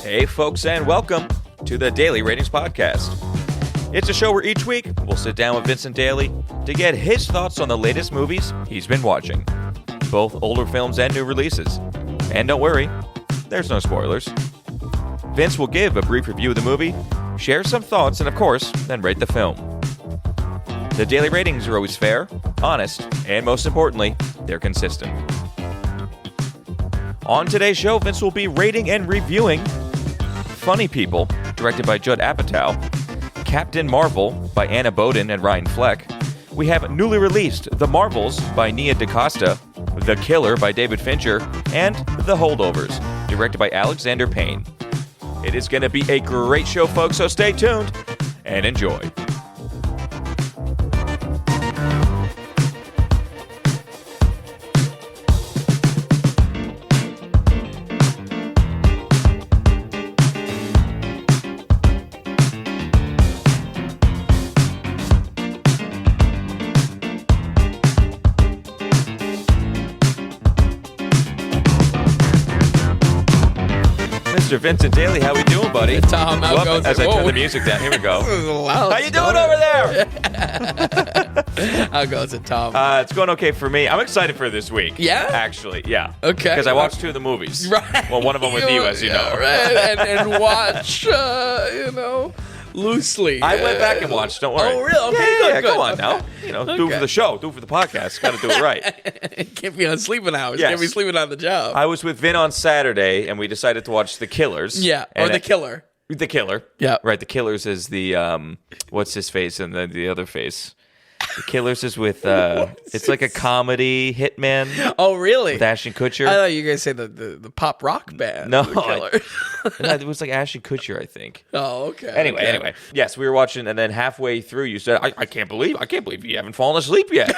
Hey folks, and welcome to the Daily Ratings Podcast. It's a show where each week we'll sit down with Vincent Daly to get his thoughts on the latest movies he's been watching, both older films and new releases. And don't worry, there's no spoilers. Vince will give a brief review of the movie, share some thoughts, and of course, then rate the film. The Daily Ratings are always fair, honest, and most importantly, they're consistent. On today's show, Vince will be rating and reviewing Funny People, directed by Judd Apatow, Captain Marvel by Anna Boden and Ryan Fleck. We have newly released The Marvels by Nia DaCosta, The Killer by David Fincher, and The Holdovers, directed by Alexander Payne. It is going to be a great show, folks, so stay tuned and enjoy. Mr. Vincent Daly, how we doing, buddy? Tom, how goes as it? I turn the music down, here we go. This is loud. How you doing over there? How goes it, Tom? It's going okay for me. I'm excited for this week. Yeah? Actually, yeah. Okay. Because I watched two of the movies. Right. Well, one of them with you, as you know. Right. And watch, loosely. I went back and watched, don't worry. Oh, really? Okay, Yeah, good. come on now. Do it for the show, do it for the podcast. Got to do it right. Can't be on sleeping hours. Yes. Can't be sleeping on the job. I was with Vin on Saturday, and we decided to watch The Killers. Yeah, or The Killer. The Killer. Yeah. Right, The Killers is the, what's his face and the other face? The Killers is with, it's like a comedy hitman. Oh, really? With Ashton Kutcher. I thought you were going to say the pop rock band. No, The Killer. It was like Ashton Kutcher, I think. Oh, okay. Anyway, yes, we were watching, and then halfway through, you said, "I can't believe you haven't fallen asleep yet."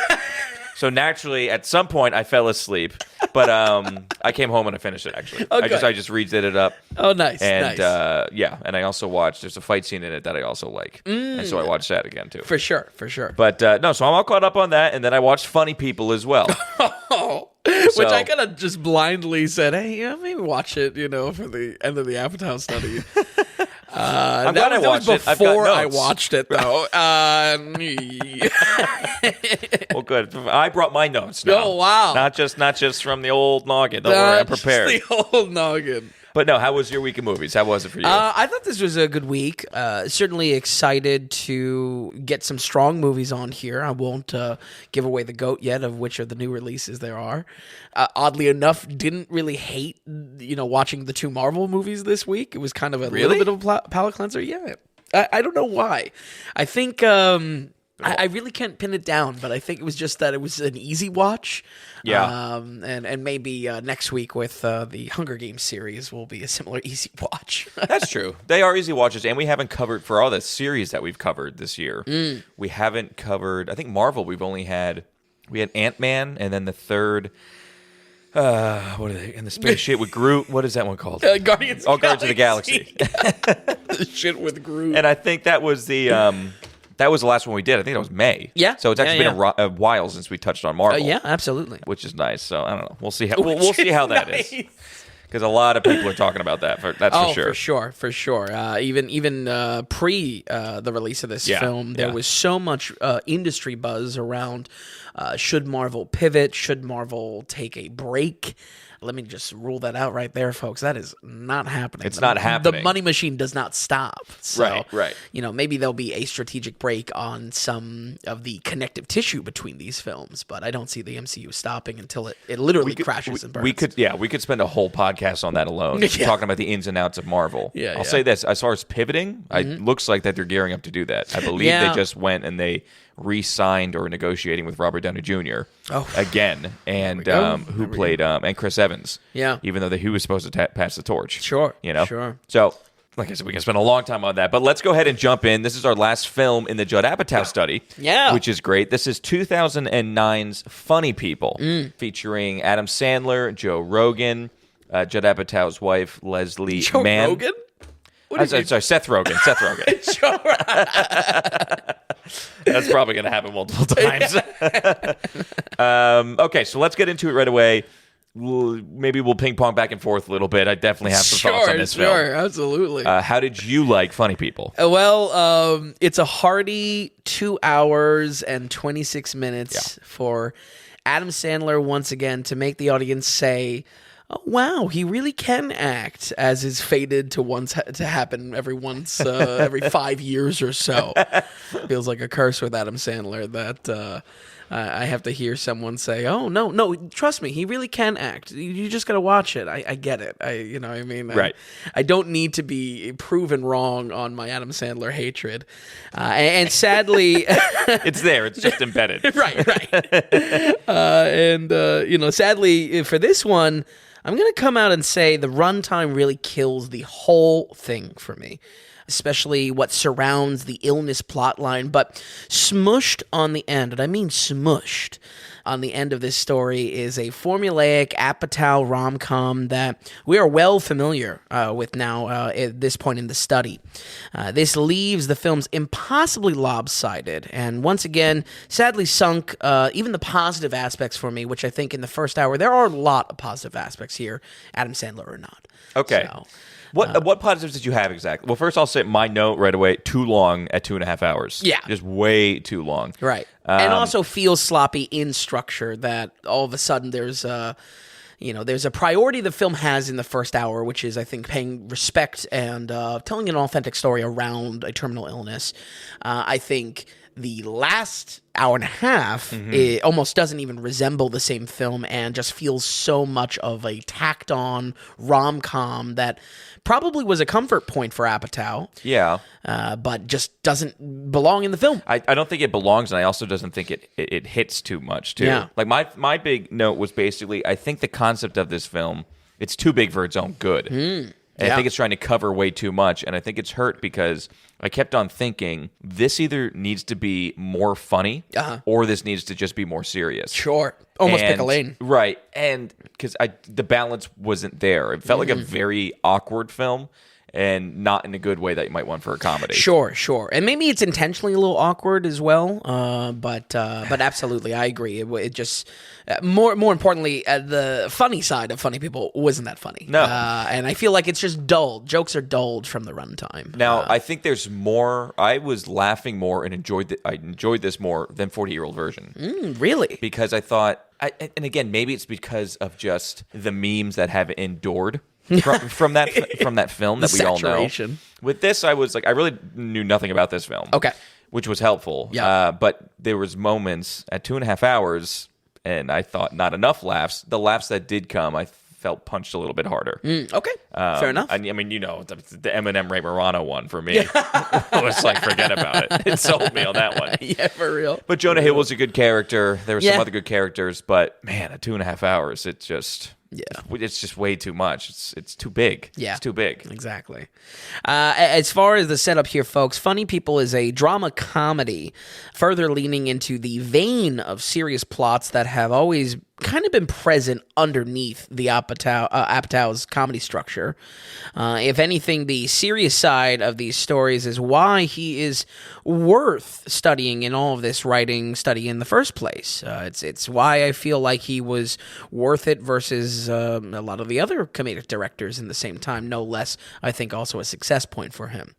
So naturally, at some point, I fell asleep, but I came home and I finished it. Actually, Okay. I just redid it up. Oh, nice. And nice. and I also watched. There's a fight scene in it that I also like, and so I watched that again too. For sure. But no, so I'm all caught up on that, and then I watched Funny People as well. Oh. Which I kind of just blindly said, hey, maybe watch it, for the end of the Apatow study. I'm glad I watched it. Before I watched it, though. Well, good. I brought my notes now. Oh, wow. Not just from the old noggin. Don't worry, I'm prepared. Just the old noggin. But no, how was your week of movies? How was it for you? I thought this was a good week. Certainly excited to get some strong movies on here. I won't give away the goat yet of which of the new releases there are. Oddly enough, didn't really hate watching the two Marvel movies this week. It was kind of a little bit of a palate cleanser. Yeah, I don't know why. I think I really can't pin it down, but I think it was just that it was an easy watch. Yeah. And maybe next week with the Hunger Games series will be a similar easy watch. That's true. They are easy watches, and we haven't covered, for all the series that we've covered this year, we haven't covered, I think Marvel we had Ant-Man, and then the third, what are they, in the space shit with Groot, what is that one called? Guardians of the Galaxy. The shit with Groot. And I think that was the last one we did. I think that was May. Yeah. So it's actually been a while since we touched on Marvel. Yeah, absolutely. Which is nice. So I don't know. We'll see how we'll see how that is. Because a lot of people are talking about that. That's for sure. For sure. Even pre the release of this film, there was so much industry buzz around should Marvel pivot? Should Marvel take a break? Let me just rule that out right there, folks. That is not happening. It's not happening. The money machine does not stop. So, right. Maybe there'll be a strategic break on some of the connective tissue between these films, but I don't see the MCU stopping until it literally crashes and burns. We could spend a whole podcast on that alone, talking about the ins and outs of Marvel. I'll say this, as far as pivoting, it looks like that they're gearing up to do that. I believe they just went and they re-signed or negotiating with Robert Downey Jr. Again, and who played and Chris Evans. Yeah, even though he was supposed to pass the torch. Sure. So, like I said, we can spend a long time on that, but let's go ahead and jump in. This is our last film in the Judd Apatow study, which is great. This is 2009's Funny People, featuring Adam Sandler, Joe Rogan, Judd Apatow's wife, Leslie Mann. Rogan? Sorry, Seth Rogen. Seth Rogen. Sure. That's probably going to happen multiple times. Okay, so let's get into it right away. Maybe we'll ping pong back and forth a little bit. I definitely have some thoughts on this film. Sure, absolutely. How did you like Funny People? Well, it's a hearty 2 hours and 26 minutes for Adam Sandler once again to make the audience say, "Oh wow, he really can act," as is fated to happen every 5 years or so. Feels like a curse with Adam Sandler that I have to hear someone say, "Oh no, trust me, he really can act. You just gotta watch it." I get it. Right. I don't need to be proven wrong on my Adam Sandler hatred, and sadly, it's there. It's just embedded. right. Sadly for this one, I'm going to come out and say the runtime really kills the whole thing for me, especially what surrounds the illness plotline, but smushed on the end, and I mean smushed on the end of this story, is a formulaic Apatow rom-com that we are well familiar with now at this point in the study. This leaves the films impossibly lopsided, and once again, sadly sunk even the positive aspects for me, which I think in the first hour, there are a lot of positive aspects here, Adam Sandler or not. Okay. So, what positives did you have exactly? Well, first I'll say my note right away, too long at 2.5 hours. Yeah. Just way too long. Right. And also feels sloppy in structure, that all of a sudden there's a priority the film has in the first hour, which is, I think, paying respect and telling an authentic story around a terminal illness. I think the last hour and a half, it almost doesn't even resemble the same film and just feels so much of a tacked-on rom-com that probably was a comfort point for Apatow. Yeah. But just doesn't belong in the film. I don't think it belongs, and I also doesn't think it hits too much, too. Yeah. Like, my big note was basically, I think the concept of this film, it's too big for its own good. And I think it's trying to cover way too much, and I think it's hurt because I kept on thinking, this either needs to be more funny, or this needs to just be more serious. Sure. Almost pick a lane. Right. And because the balance wasn't there. It felt like a very awkward film, and not in a good way that you might want for a comedy. Sure. And maybe it's intentionally a little awkward as well, but absolutely, I agree. It just, more importantly, the funny side of Funny People wasn't that funny. No. And I feel like it's just dulled. Jokes are dulled from the runtime. Now, I think there's more. I was laughing more and I enjoyed this more than 40-year-old version. Really? Because I thought, and again, maybe it's because of just the memes that have endured from that film that we all know. With this, I was like, I really knew nothing about this film. Okay. Which was helpful. Yeah. But there was moments at 2.5 hours, and I thought not enough laughs. The laughs that did come, I felt punched a little bit harder. Okay. Fair enough. I mean, the Eminem Ray Morano one for me was like, forget about it. It sold me on that one. Yeah, for real. But Jonah Hill was a good character. There were some other good characters, but man, at 2.5 hours, it's just way too much. It's too big. Yeah. It's too big. Exactly. As far as the setup here, folks, Funny People is a drama comedy, further leaning into the vein of serious plots that have always kind of been present underneath the Apatow's comedy structure. If anything, the serious side of these stories is why he is worth studying in all of this study in the first place. It's why I feel like he was worth it versus a lot of the other comedic directors in the same time. No less, I think, also a success point for him.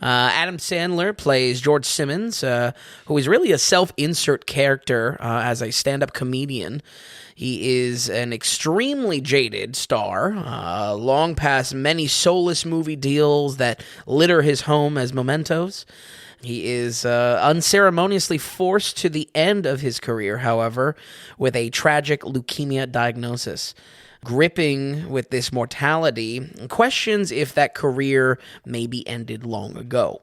Adam Sandler plays George Simmons, who is really a self-insert character as a stand-up comedian. He is an extremely jaded star, long past many soulless movie deals that litter his home as mementos. He is unceremoniously forced to the end of his career, however, with a tragic leukemia diagnosis. Gripping with this mortality, questions if that career maybe ended long ago.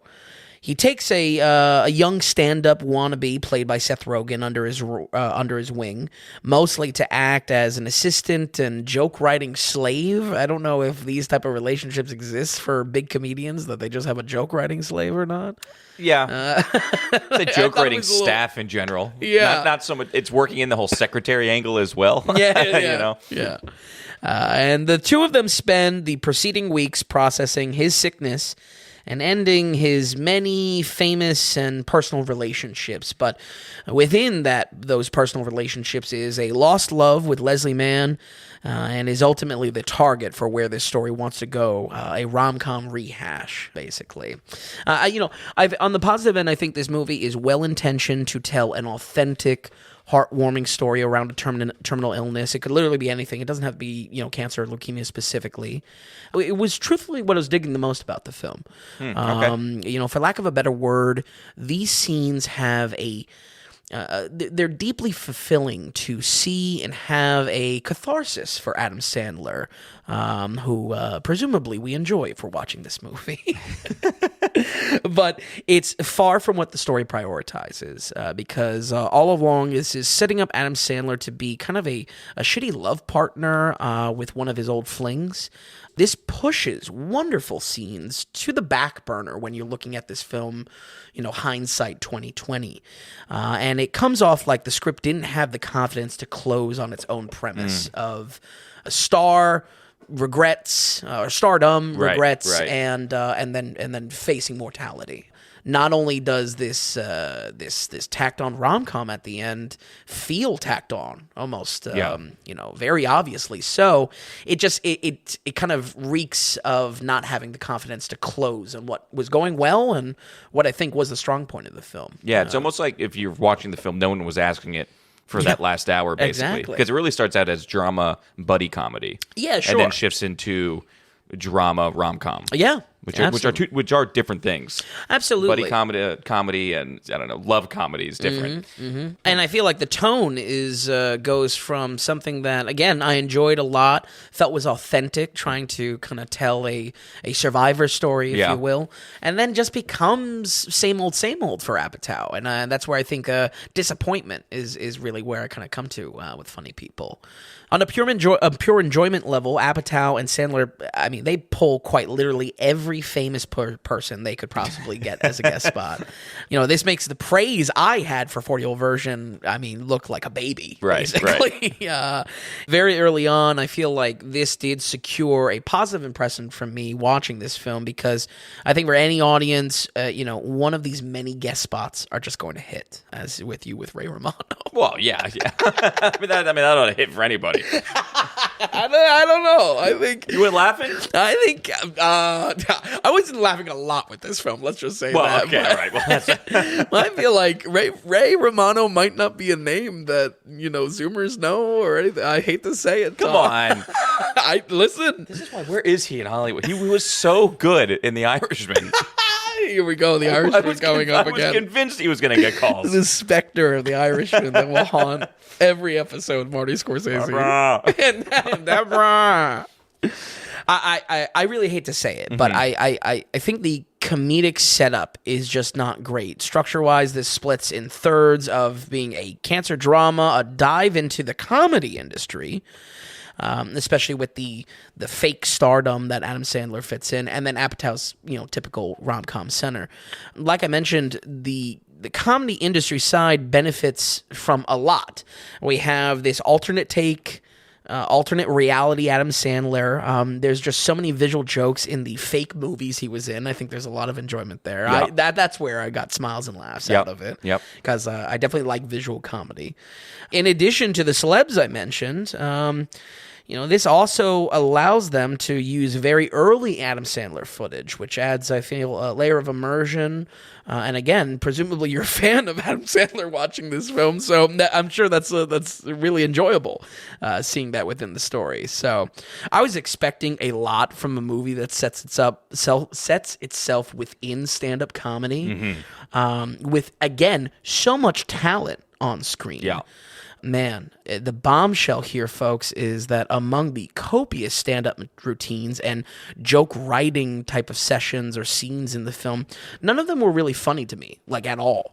He takes a young stand-up wannabe played by Seth Rogen under his wing, mostly to act as an assistant and joke-writing slave. I don't know if these type of relationships exist for big comedians, that they just have a joke-writing slave or not. Yeah. The joke-writing staff in general. Yeah. Not so much. It's working in the whole secretary angle as well. Yeah. You know? Yeah. And the two of them spend the preceding weeks processing his sickness and ending his many famous and personal relationships. But within those personal relationships is a lost love with Leslie Mann, and is ultimately the target for where this story wants to go, a rom-com rehash, basically. On the positive end, I think this movie is well-intentioned to tell an authentic, heartwarming story around a terminal illness. It could literally be anything. It doesn't have to be, cancer or leukemia specifically. It was truthfully what I was digging the most about the film. Okay. For lack of a better word, these scenes have they're deeply fulfilling to see and have a catharsis for Adam Sandler, who presumably we enjoy for watching this movie. But it's far from what the story prioritizes, because all along this is setting up Adam Sandler to be kind of a shitty love partner with one of his old flings. This pushes wonderful scenes to the back burner when you're looking at this film, hindsight 2020. And it comes off like the script didn't have the confidence to close on its own premise of a star regrets, or stardom regrets, right. and then facing mortality. Not only does this tacked on rom-com at the end feel tacked on, almost very obviously so, it kind of reeks of not having the confidence to close on what was going well and what I think was the strong point of the film. Yeah, it's almost like if you're watching the film, no one was asking it for that last hour, basically. Exactly. Because it really starts out as drama buddy comedy. Yeah, sure. And then shifts into drama rom-com. Yeah. Which are different things. Absolutely. Buddy comedy, and I don't know, love comedy is different. Mm-hmm. And I feel like the tone goes from something that, again, I enjoyed a lot, felt was authentic, trying to kind of tell a survivor story, if you will, and then just becomes same old for Apatow. And that's where I think disappointment is really where I kind of come to with Funny People. On a pure enjoyment level, Apatow and Sandler, I mean, they pull quite literally every famous person they could possibly get as a guest spot. This makes the praise I had for 40-year-old version, look like a baby, basically. Right. Very early on, I feel like this did secure a positive impression from me watching this film, because I think for any audience, one of these many guest spots are just going to hit, as with Ray Romano. Well, yeah. I mean, that ought to hit for anybody. I don't know. I think you were laughing. I think I wasn't laughing a lot with this film. Let's just say that. Well, okay, all right. Well, that's I feel like Ray Romano might not be a name that Zoomers know or anything. I hate to say it. Come on. Listen. This is why. Where is he in Hollywood? He was so good in The Irishman. Here we go. The Irishman going up again. I was convinced he was going to get calls. The specter of the Irishman that will haunt every episode of Marty Scorsese. and Deborah. I really hate to say it, but I think the comedic setup is just not great. Structure-wise, this splits in thirds of being a cancer drama, a dive into the comedy industry, especially with the fake stardom that Adam Sandler fits in, and then Apatow's typical rom-com center. Like I mentioned, the comedy industry side benefits from a lot. We have this alternate take, alternate reality Adam Sandler. There's just so many visual jokes in the fake movies he was in. I think there's a lot of enjoyment there. Yeah. That's where I got smiles and laughs out of it. Yep. Because I definitely like visual comedy. In addition to the celebs I mentioned, this also allows them to use very early Adam Sandler footage, which adds, I feel, a layer of immersion. And again, presumably you're a fan of Adam Sandler watching this film, so I'm sure that's really enjoyable, seeing that within the story. So I was expecting a lot from a movie that sets itself within stand-up comedy, with, again, so much talent on screen. Yeah. Man, the bombshell here, folks, is that among the copious stand-up routines and joke writing type of sessions or scenes in the film, none of them were really funny to me, like at all.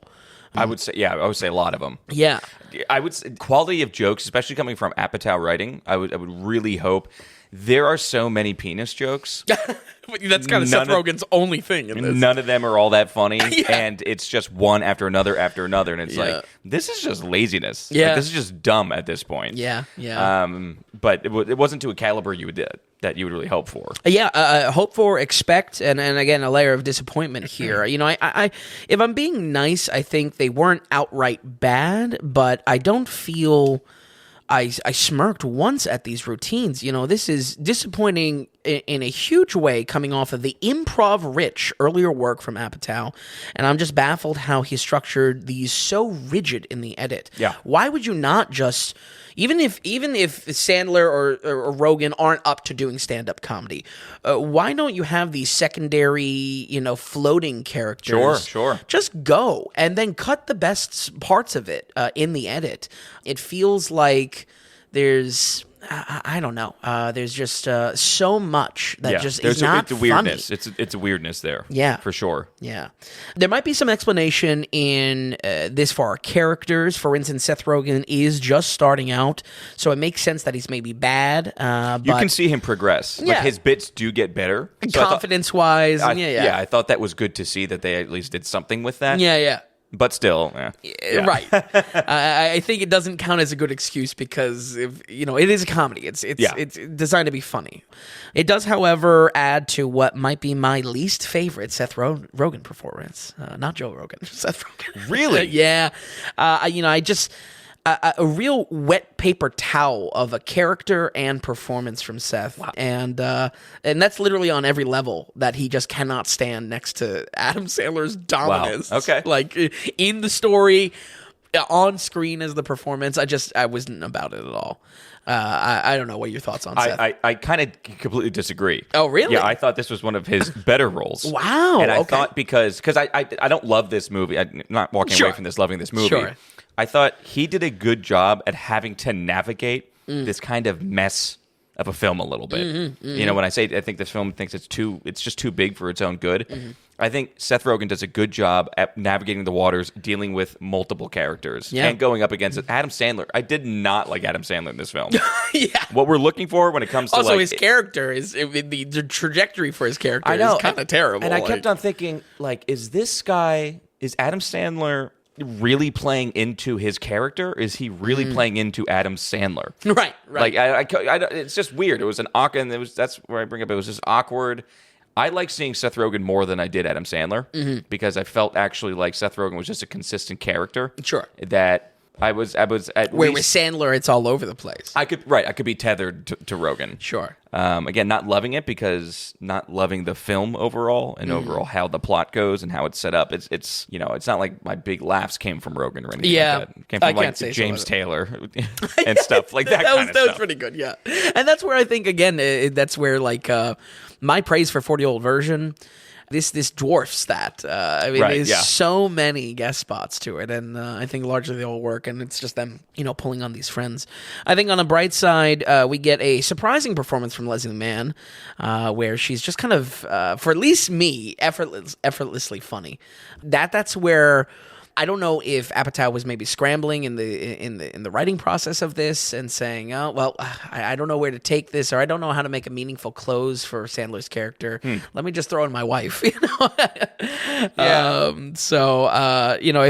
I would say a lot of them. Yeah. I would say quality of jokes, especially coming from Apatow writing, I would really hope there are so many penis jokes. That's kind of Seth Rogen's only thing in this. None of them are all that funny, Yeah. and it's just one after another after another, and it's like, this is just laziness. Yeah. Like, this is just dumb at this point. Yeah. But it wasn't to a caliber that you would really hope for. Hope for, expect, and again, a layer of disappointment here. I if I'm being nice, I think they weren't outright bad, but I don't feel I smirked once at these routines. This is disappointing in a huge way, coming off of the improv-rich earlier work from Apatow, and I'm just baffled how he structured these so rigid in the edit. Yeah. Why would you not just, even if Sandler or Rogen aren't up to doing stand-up comedy, why don't you have these secondary, floating characters? Sure. Just go and then cut the best parts of it in the edit. It feels like there's, I don't know. There's just so much that just is not it's a weirdness. funny. It's a weirdness there. Yeah. For sure. Yeah. There might be some explanation in this for our characters. For instance, Seth Rogen is just starting out, so it makes sense that he's maybe bad. You can see him progress. Yeah. Like, his bits do get better. So confidence-wise. I thought that was good to see that they at least did something with that. Yeah. But still, Right. I think it doesn't count as a good excuse because it is a comedy. It's designed to be funny. It does, however, add to what might be my least favorite Seth Rogen performance. Not Joe Rogan, Seth Rogen. Really? Yeah. I just. A real wet paper towel of a character and performance from Seth. Wow. And that's literally on every level, that he just cannot stand next to Adam Sandler's dominance. Wow. Okay. Like, in the story, on screen as the performance, I wasn't about it at all. I don't know what your thoughts on Seth. I kind of completely disagree. Oh, really? Yeah, I thought this was one of his better roles. Wow. And I thought because I don't love this movie. I'm not walking away from this loving this movie. Sure. I thought he did a good job at having to navigate this kind of mess of a film a little bit. When I say I think this film thinks it's just too big for its own good. I think Seth Rogen does a good job at navigating the waters, dealing with multiple characters, and going up against Adam Sandler. I did not like Adam Sandler in this film. Yeah. What we're looking for when it comes to also his character is the trajectory for his character is kind of terrible. And I kept on thinking, is Adam Sandler really playing into his character? Is he really playing into Adam Sandler? Right. Like it's just weird. It was an awkward, and that's where I bring up. It was just awkward. I like seeing Seth Rogen more than I did Adam Sandler because I felt actually like Seth Rogen was just a consistent character. Sure. That I was at where least, with Sandler, it's all over the place. I could be tethered to Rogen. Sure. Again, not loving it because not loving the film overall and overall how the plot goes and how it's set up. It's not like my big laughs came from Rogen or anything. Yeah, like that. It came from like James Taylor and stuff like that. That was pretty good. Yeah, and that's where I think again that's where my praise for 40-year-old version. This dwarfs that. There's so many guest spots to it, and I think largely they all work, and it's just them, pulling on these friends. I think on the bright side, we get a surprising performance from Leslie Mann, where she's just kind of, for at least me, effortlessly funny. That's where. I don't know if Apatow was maybe scrambling in the writing process of this and saying, "Oh, well, I don't know where to take this, or I don't know how to make a meaningful close for Sandler's character. Let me just throw in my wife." If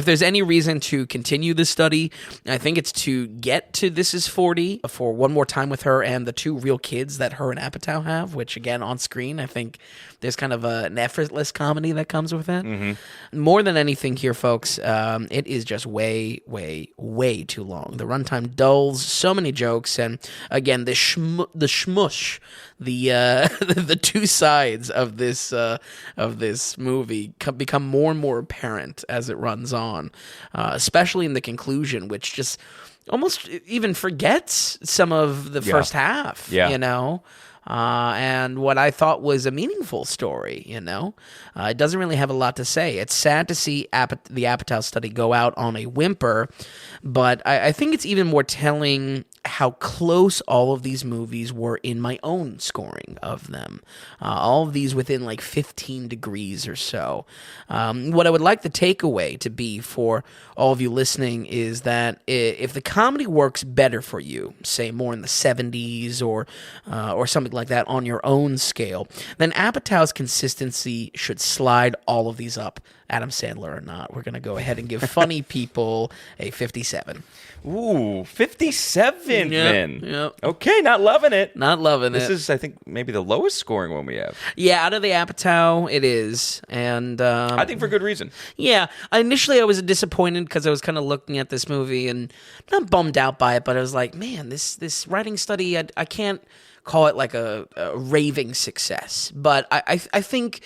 there's any reason to continue this study, I think it's to get to This Is 40 for one more time with her and the two real kids that her and Apatow have. Which again, on screen, I think there's kind of an effortless comedy that comes with it. More than anything here, folks. It is just way, way, way too long. The runtime dulls so many jokes, and again, the shmush, the two sides of this movie become more and more apparent as it runs on, especially in the conclusion, which just almost even forgets some of the first half. And what I thought was a meaningful story, it doesn't really have a lot to say. It's sad to see the Apatow study go out on a whimper, but I think it's even more telling how close all of these movies were in my own scoring of them. All of these within like 15 degrees or so. What I would like the takeaway to be for all of you listening is that if the comedy works better for you, say more in the 70s or something like that on your own scale, then Apatow's consistency should slide all of these up, Adam Sandler or not. We're going to go ahead and give Funny People a 57. Ooh, 57 then. Yep. Okay, not loving it. Not loving This it. is, I think, maybe the lowest scoring one we have. Yeah, out of the Apatow, it is. And I think for good reason. yeah, initially I was disappointed because I was kind of looking at this movie and not bummed out by it, but I was like, man, this writing study, I can't call it like a raving success. But I think...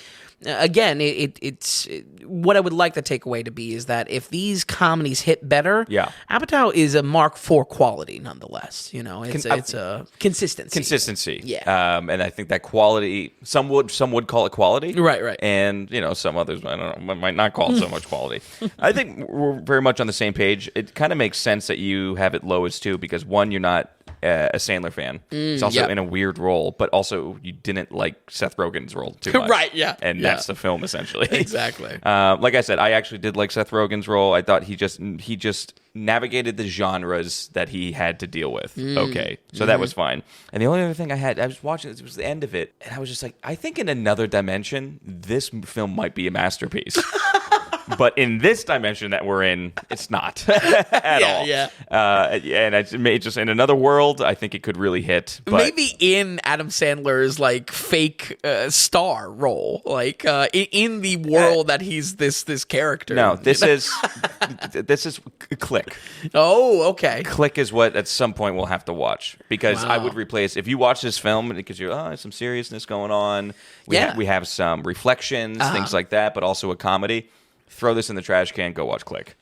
Again, it's what I would like the takeaway to be is that if these comedies hit better, Apatow is a Mark IV quality nonetheless. You know, it's a consistency. Consistency, yeah. And I think that quality, some would call it quality, right, and some others I don't know might not call it so much quality. I think we're very much on the same page. It kind of makes sense that you have it lowest too, because one, you're not a Sandler fan. He's also in a weird role, but also you didn't like Seth Rogen's role too much. Right, yeah. And that's the film, essentially. Exactly. Like I said, I actually did like Seth Rogen's role. I thought he just navigated the genres that he had to deal with. Okay. So that was fine. And the only other thing I was watching, it was the end of it, and I was just like, I think in another dimension, this film might be a masterpiece. But in this dimension that we're in, it's not at all. Yeah. And it may just in another world, I think it could really hit. But maybe in Adam Sandler's like fake star role, like in the world that he's this character. No, this is Click. Oh, okay. Click is what at some point we'll have to watch, because I would replace, if you watch this film and it gives you there's some seriousness going on. We have some reflections, things like that, but also a comedy. Throw this in the trash can. Go watch Click.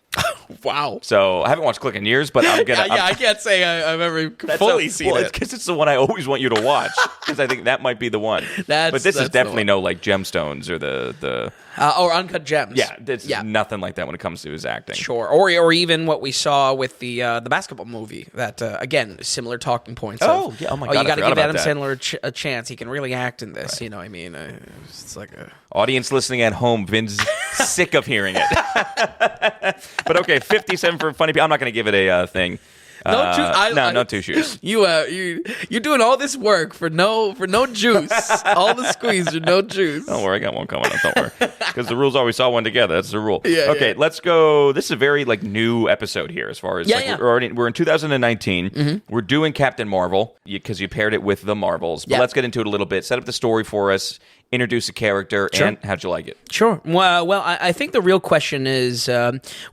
Wow. So I haven't watched Click in years, but I'm gonna. I can't say I've ever fully seen it. Because it's the one I always want you to watch, because I think that might be the one. But this is definitely no like Gemstones or the or Uncut Gems. Yeah, it's nothing like that when it comes to his acting. Sure, or even what we saw with the basketball movie. That again, similar talking points. Oh my God! You got to give Adam that. Sandler a chance. He can really act in this. Right. You know, what I mean, it's like a audience listening at home. Vin's sick of hearing it. But okay, 57 for Funny People. I'm not going to give it a thing. No two shoes. You're doing all this work for no juice. All the squeeze for no juice. Don't worry, I got one coming up. Don't worry, because the rules are we saw one together. That's the rule. Yeah, okay, let's go. This is a very new episode here, as far as we're in 2019. Mm-hmm. We're doing Captain Marvel because you paired it with the Marvels. But let's get into it a little bit. Set up the story for us. Introduce a character, and how'd you like it? Sure. Well, I think the real question is,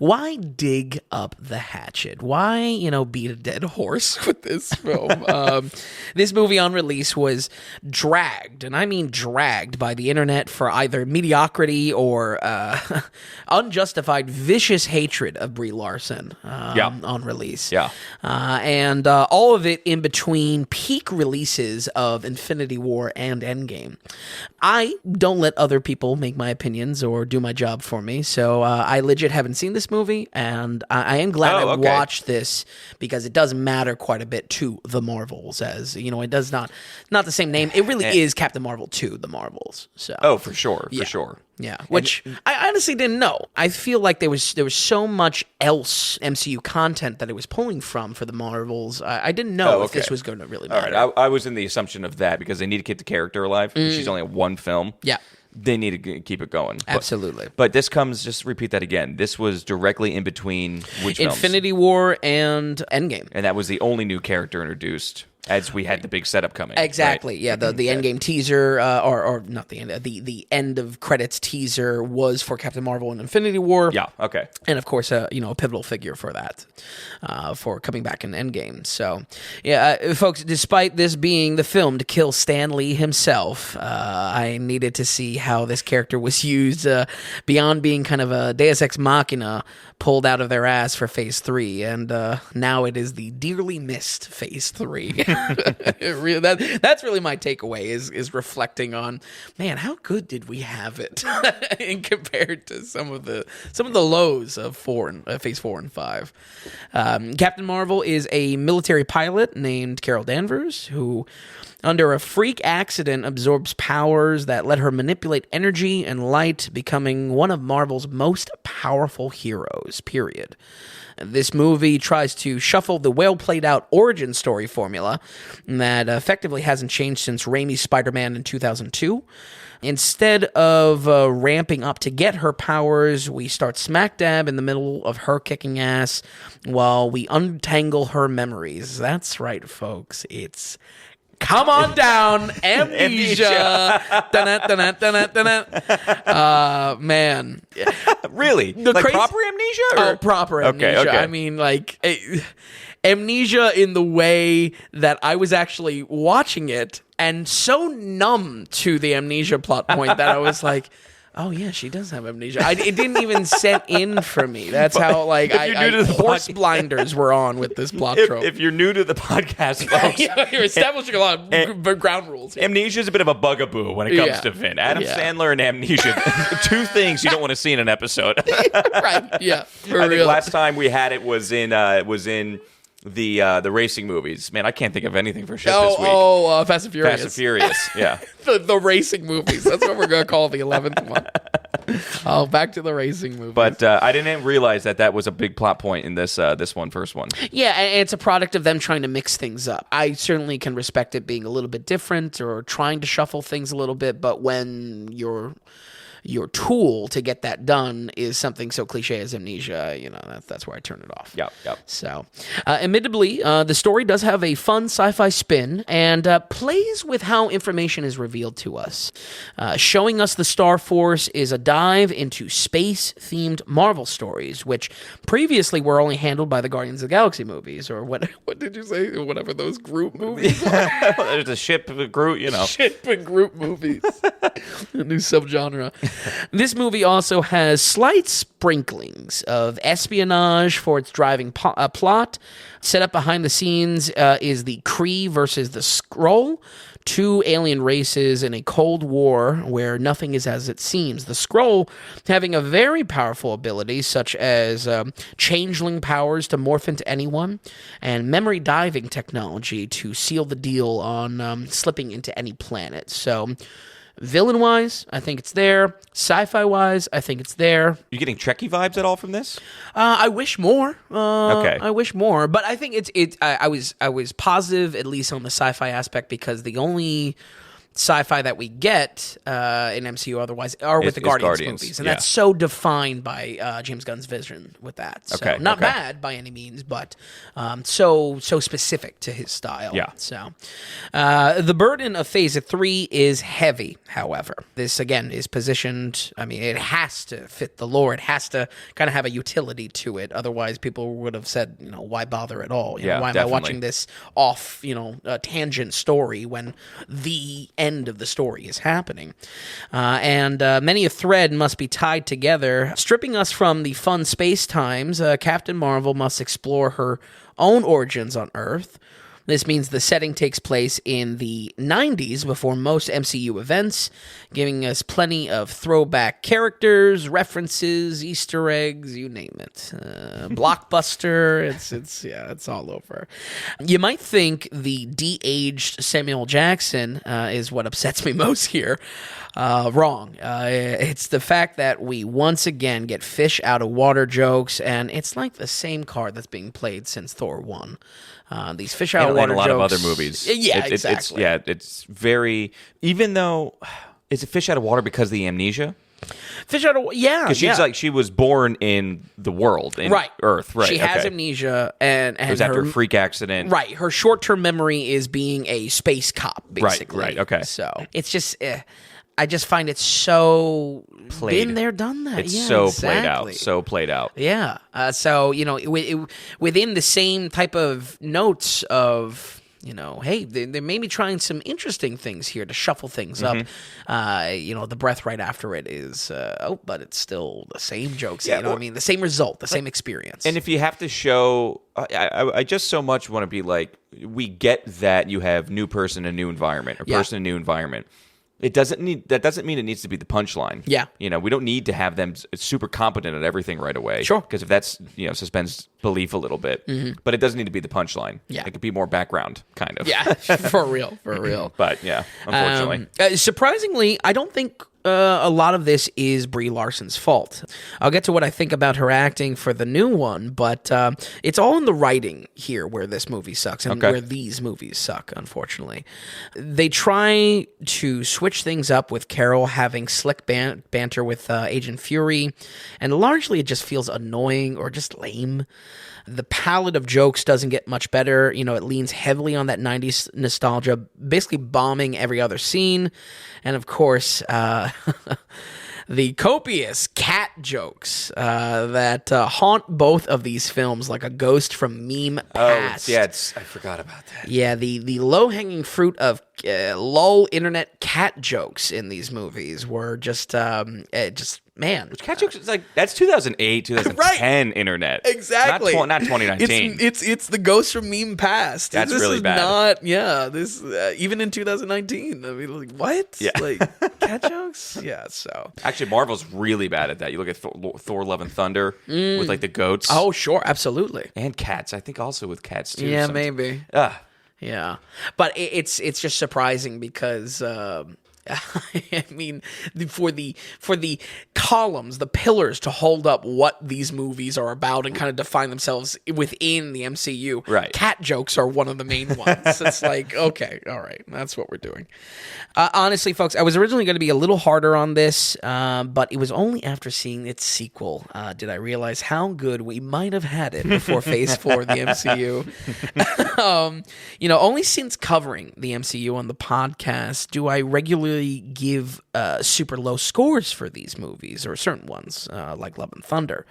why dig up the hatchet? Why, beat a dead horse with this film? This movie on release was dragged, and I mean dragged, by the internet for either mediocrity or unjustified, vicious hatred of Brie Larson on release. Yeah. And all of it in between peak releases of Infinity War and Endgame. I don't let other people make my opinions or do my job for me, so I legit haven't seen this movie, and I am glad I watched this, because it does matter quite a bit to the Marvels, as it does not the same name. It really is Captain Marvel to the Marvels. So for sure. Yeah, which I honestly didn't know. I feel like there was so much else MCU content that it was pulling from for the Marvels. I didn't know if this was going to really matter. All right, I was in the assumption of that, because they need to keep the character alive. She's only one film. Yeah. They need to keep it going. Absolutely. But this comes, just repeat that again, this was directly in between which films? Infinity War and Endgame. And that was the only new character introduced as we had the big setup coming. Exactly. Right? Yeah, the Endgame teaser, or not the end, the end of credits teaser was for Captain Marvel and Infinity War. Yeah, okay. And of course, a pivotal figure for that, for coming back in Endgame. So, yeah, folks, despite this being the film to kill Stan Lee himself, I needed to see how this character was used beyond being kind of a Deus Ex Machina pulled out of their ass for Phase 3, and now it is the dearly missed Phase 3. That's really my takeaway is reflecting on, man, how good did we have it in compared to some of the lows of Phase 4 and 5. Captain Marvel is a military pilot named Carol Danvers who, under a freak accident, absorbs powers that let her manipulate energy and light, becoming one of Marvel's most powerful heroes, period. This movie tries to shuffle the well-played-out origin story formula that effectively hasn't changed since Raimi's Spider-Man in 2002. Instead of ramping up to get her powers, we start smack dab in the middle of her kicking ass while we untangle her memories. That's right, folks. It's come on down, amnesia. Man. Really? Proper amnesia? Oh, proper amnesia. Okay. I mean, amnesia in the way that I was actually watching it and so numb to the amnesia plot point that I was like, oh yeah, she does have amnesia. It didn't even set in for me. That's how horse blinders were on with this plot trope. If you're new to the podcast, folks, you're establishing a lot of ground rules here. Amnesia is a bit of a bugaboo when it comes to Vin. Adam Sandler and amnesia, two things you don't want to see in an episode. Right? Yeah. I think last time we had it was in the racing movies. Man, I can't think of anything for shit this week. Fast and Furious. Fast and Furious, yeah. the racing movies. That's what we're going to call the 11th one. Oh, back to the racing movies. But I didn't realize that was a big plot point in this first one. Yeah, and it's a product of them trying to mix things up. I certainly can respect it being a little bit different or trying to shuffle things a little bit, but when your tool to get that done is something so cliche as amnesia, that's where I turn it off. Yep. So, admittedly, the story does have a fun sci-fi spin and plays with how information is revealed to us. Showing us the Star Force is a dive into space-themed Marvel stories, which previously were only handled by the Guardians of the Galaxy movies, or what did you say? Whatever those Groot movies are. There's a ship with Groot, Ship and Groot movies. A new subgenre. This movie also has slight sprinklings of espionage for its driving plot. Set up behind the scenes is the Kree versus the Skrull, two alien races in a Cold War where nothing is as it seems. The Skrull having a very powerful ability such as changeling powers to morph into anyone and memory diving technology to seal the deal on slipping into any planet. So, villain-wise, I think it's there. Sci-fi-wise, I think it's there. You getting Trekkie vibes at all from this? I wish more. Okay. I wish more, but I think it's. I was positive, at least on the sci-fi aspect, because the only sci-fi that we get in MCU otherwise are with the Guardians movies, and that's so defined by James Gunn's vision with that. So not bad by any means, but so specific to his style. Yeah. So the burden of Phase 3 is heavy. However, this again is positioned. I mean, it has to fit the lore. It has to kind of have a utility to it. Otherwise, people would have said, why bother at all? Why am I watching this off, tangent story when the end of the story is happening. And many a thread must be tied together. Stripping us from the fun space times, Captain Marvel must explore her own origins on Earth. This means the setting takes place in the 90s before most MCU events, giving us plenty of throwback characters, references, Easter eggs, you name it. Blockbuster, it's all over. You might think the de-aged Samuel Jackson is what upsets me most here. Wrong. It's the fact that we once again get fish out of water jokes, and it's like the same card that's being played since Thor 1. These fish out of water jokes. And a lot of other movies. Yeah, exactly. It's very, even though, is it fish out of water because of the amnesia? Fish out of water, yeah. Because she was born in the world, in Earth, right? She has amnesia, and it was after a freak accident. Right. Her short-term memory is being a space cop, basically. Right, okay. So it's just, I just find it so played. Been there, done that. It's exactly. so played out. Yeah. So, within the same type of notes of, hey, they may be trying some interesting things here to shuffle things up. The breath right after it is, but it's still the same jokes. Yeah, what I mean? The same result, the same experience. And if you have to show, I just so much want to be like, we get that you have new person, a new environment, or person, a new environment. That doesn't mean it needs to be the punchline. Yeah. We don't need to have them super competent at everything right away. Sure. Because if that's, suspends belief a little bit. But it doesn't need to be the punchline. Yeah. It could be more background, kind of. Yeah, for real. But yeah, unfortunately. Surprisingly, I don't think a lot of this is Brie Larson's fault. I'll get to what I think about her acting for the new one, but it's all in the writing here where this movie sucks and where these movies suck, unfortunately. They try to switch things up with Carol having slick banter with Agent Fury, and largely it just feels annoying or just lame. The palette of jokes doesn't get much better. It leans heavily on that 90s nostalgia, basically bombing every other scene. And of course, the copious cat jokes that haunt both of these films like a ghost from meme past. Oh, yeah, I forgot about that. Yeah, the low-hanging fruit of lull internet cat jokes in these movies were just man. Cat jokes is that's 2008, 2010 internet. Exactly. Not 2019. It's the ghost from meme past. That's this really is bad. This even in 2019. I mean, what? Yeah. Cat jokes? Yeah, so. Actually, Marvel's really bad at that. You look at Thor: Love and Thunder with the goats. Oh, sure, absolutely. And cats. I think also with cats too. Yeah, maybe. Yeah, but it's just surprising because I mean, for the columns, the pillars to hold up what these movies are about and kind of define themselves within the MCU. Right. Cat jokes are one of the main ones. It's like, okay, all right, that's what we're doing. Honestly, folks, I was originally going to be a little harder on this, but it was only after seeing its sequel did I realize how good we might have had it before Phase 4 of the MCU. Only since covering the MCU on the podcast do I regularly give super low scores for these movies, or certain ones, like Love and Thunder.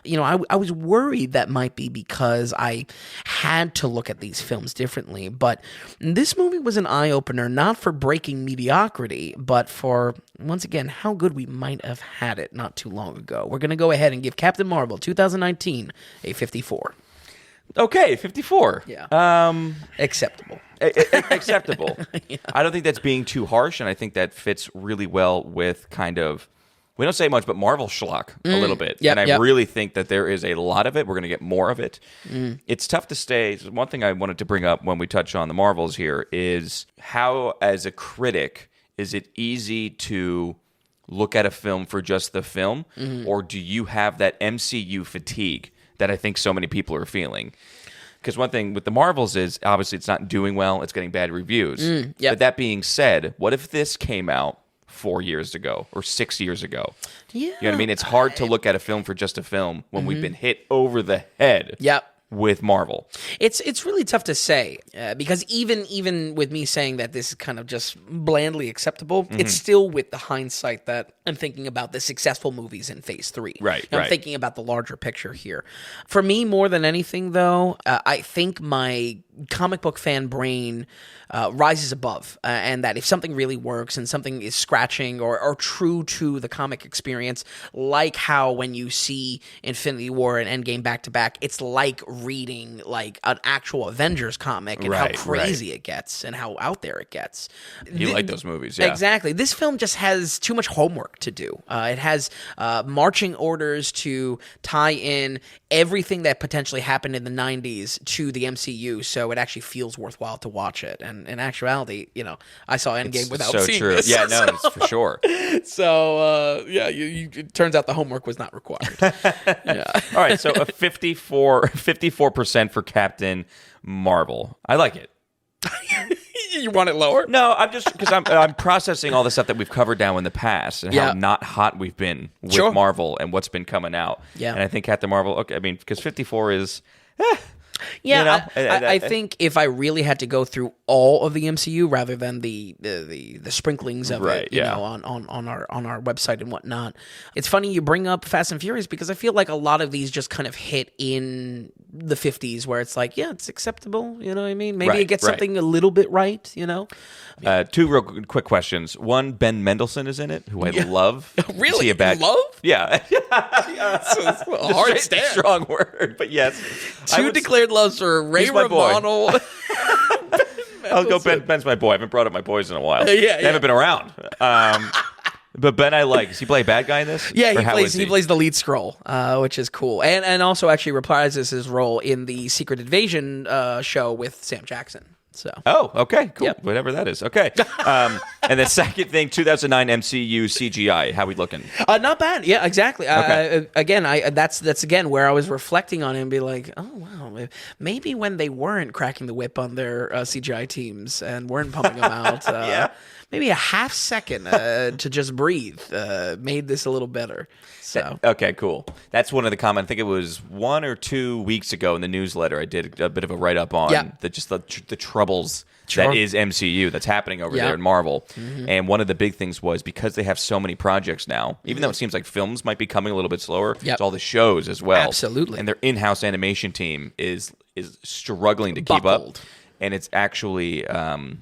I was worried that might be because I had to look at these films differently, but this movie was an eye-opener, not for breaking mediocrity, but for, once again, how good we might have had it not too long ago. We're going to go ahead and give Captain Marvel 2019 a 54. Okay, 54. Yeah. Acceptable. Acceptable. Yeah. I don't think that's being too harsh, and I think that fits really well with kind of, we don't say much, but Marvel schlock a little bit. Yep, and I really think that there is a lot of it. We're going to get more of it. It's tough to stay. One thing I wanted to bring up when we touch on the Marvels here is how, as a critic, is it easy to look at a film for just the film, or do you have that MCU fatigue that I think so many people are feeling? Because one thing with the Marvels is, obviously, it's not doing well. It's getting bad reviews. Yep. But that being said, what if this came out 4 years ago or 6 years ago? Yeah. You know what I mean? It's hard to look at a film for just a film when we've been hit over the head. Yep. With Marvel. It's really tough to say because even with me saying that this is kind of just blandly acceptable, it's still with the hindsight that I'm thinking about the successful movies in Phase 3. Right. I'm thinking about the larger picture here. For me, more than anything, though, I think my comic book fan brain rises above, and that if something really works and something is scratching or true to the comic experience, like how when you see Infinity War and Endgame back to back, it's like reading like an actual Avengers comic and how crazy it gets and how out there it gets. You like those movies, yeah. Exactly. This film just has too much homework to do. It has marching orders to tie in everything that potentially happened in the 90s to the MCU, so it actually feels worthwhile to watch it. And in actuality, I saw Endgame without seeing this. Yeah, no, it's for sure. So, it turns out the homework was not required. Yeah. All right, so a 54% for Captain Marvel. I like it. You want it lower? No, I'm just because I'm processing all the stuff that we've covered now in the past and how not hot we've been with Marvel and what's been coming out. Yeah, and I think Captain Marvel. Okay, I mean because 54 is. Yeah, I think if I really had to go through all of the MCU rather than the sprinklings of it, on our website and whatnot. It's funny you bring up Fast and Furious because I feel like a lot of these just kind of hit in the 50s where it's like, yeah, it's acceptable. You know what I mean? Maybe Right, it gets right. something a little bit right, you know? Two real quick questions. One, Ben Mendelsohn is in it, who I love. Really? Is he a bad Love? Yeah. It's a hard stance. Strong word, but yes. Two declared loves for Ray He's my boy. Romano. I'll go. Ben's my boy. I haven't brought up my boys in a while. They Yeah. haven't been around. But Ben, I like. Does he play a bad guy in this? Yeah, Or how is he plays the lead scroll, which is cool, and also actually reprises his role in the Secret Invasion show with Sam Jackson. So. Oh, okay, cool. Yep. Whatever that is. Okay. And the second thing, 2009 MCU CGI. How we looking? Not bad. Yeah, exactly. Okay. Again, that's again where I was reflecting on it and be like, oh wow, maybe when they weren't cracking the whip on their CGI teams and weren't pumping them out, Yeah. maybe a half second to just breathe made this a little better. So Okay, cool. That's one of the comments. I think it was 1 or 2 weeks ago in the newsletter. I did a bit of a write up on the troubles that is MCU that's happening over there in Marvel. And one of the big things was because they have so many projects now, even though it seems like films might be coming a little bit slower, it's all the shows as well. Absolutely. And their in-house animation team is struggling to keep Buckled. up. And it's actually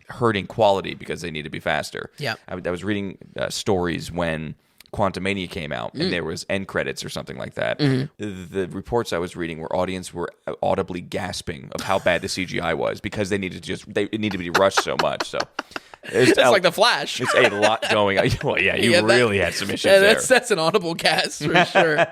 hurting quality because they need to be faster. Yeah. I was reading stories when Quantumania came out and there was end credits or something like that. The reports I was reading were audience were audibly gasping of how bad the CGI was because they needed to be rushed so much. So it's like the Flash. It's a lot going on. Well, yeah, you really had some issues there. That's an audible cast for sure.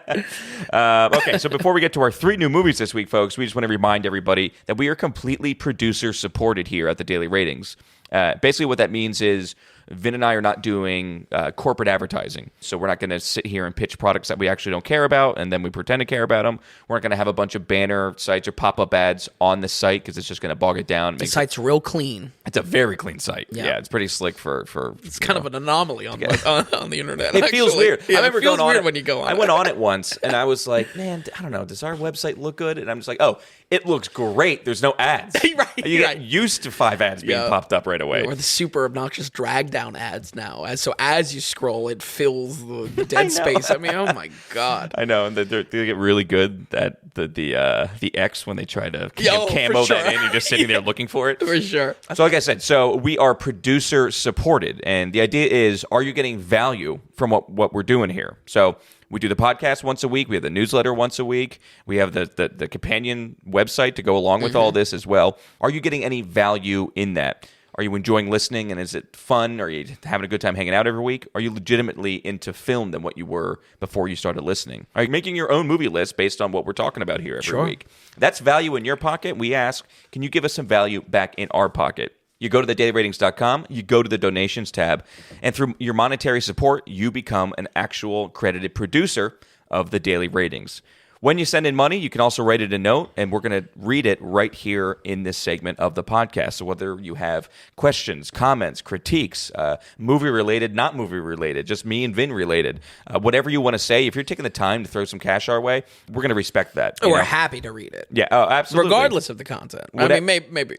Okay, so before we get to our 3 new movies this week, folks, we just want to remind everybody that we are completely producer supported here at the Daily Ratings. Basically, what that means is Vin and I are not doing corporate advertising. So we're not going to sit here and pitch products that we actually don't care about, and then we pretend to care about them. We're not going to have a bunch of banner sites or pop-up ads on the site because it's just going to bog it down. The site's real clean. It's a very clean site. Yeah. Yeah, it's pretty slick for It's kind of an anomaly on the internet. It feels weird. Yeah, I remember it feels going on weird it. when you go on I went on it once, and I was like, man, I don't know. Does our website look good? And I'm just like, oh, it looks great. There's no ads. Right, You get used to 5 ads being popped up right away. Or the super obnoxious drag down ads now. So as you scroll, it fills the dead space. I mean, oh my God. I know, and they get really good at the X when they try to camo sure. that in. You're just sitting there looking for it. For sure. So like I said, so we are producer supported, and the idea is, are you getting value from what we're doing here? So we do the podcast once a week. We have the newsletter once a week. We have the companion website to go along with all this as well. Are you getting any value in that? Are you enjoying listening, and is it fun? Are you having a good time hanging out every week? Are you legitimately into film than what you were before you started listening? Are you making your own movie list based on what we're talking about here every week? That's value in your pocket. We ask, can you give us some value back in our pocket? You go to thedailyratings.com, you go to the donations tab, and through your monetary support, you become an actual credited producer of the Daily Ratings. When you send in money, you can also write it a note, and we're going to read it right here in this segment of the podcast. So whether you have questions, comments, critiques, movie-related, not movie-related, just me and Vin related, whatever you want to say, if you're taking the time to throw some cash our way, we're going to respect that. We're happy to read it. Yeah, oh, absolutely. Regardless of the content. I mean, maybe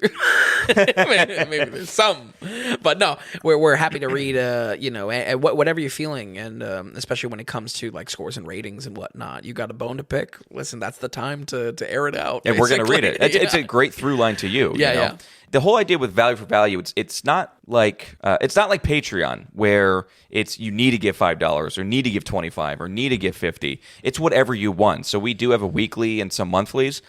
maybe there's some, but no, we're happy to read. Whatever you're feeling, and especially when it comes to like scores and ratings and whatnot, you got a bone to pick. Listen, that's the time to air it out. And we're going to read it. It's a great through line to you. Yeah, you know? yeah. The whole idea with value for value, it's not like Patreon where it's you need to give $5 or need to give $25 or need to give $50. It's whatever you want. So we do have a weekly and some monthlies.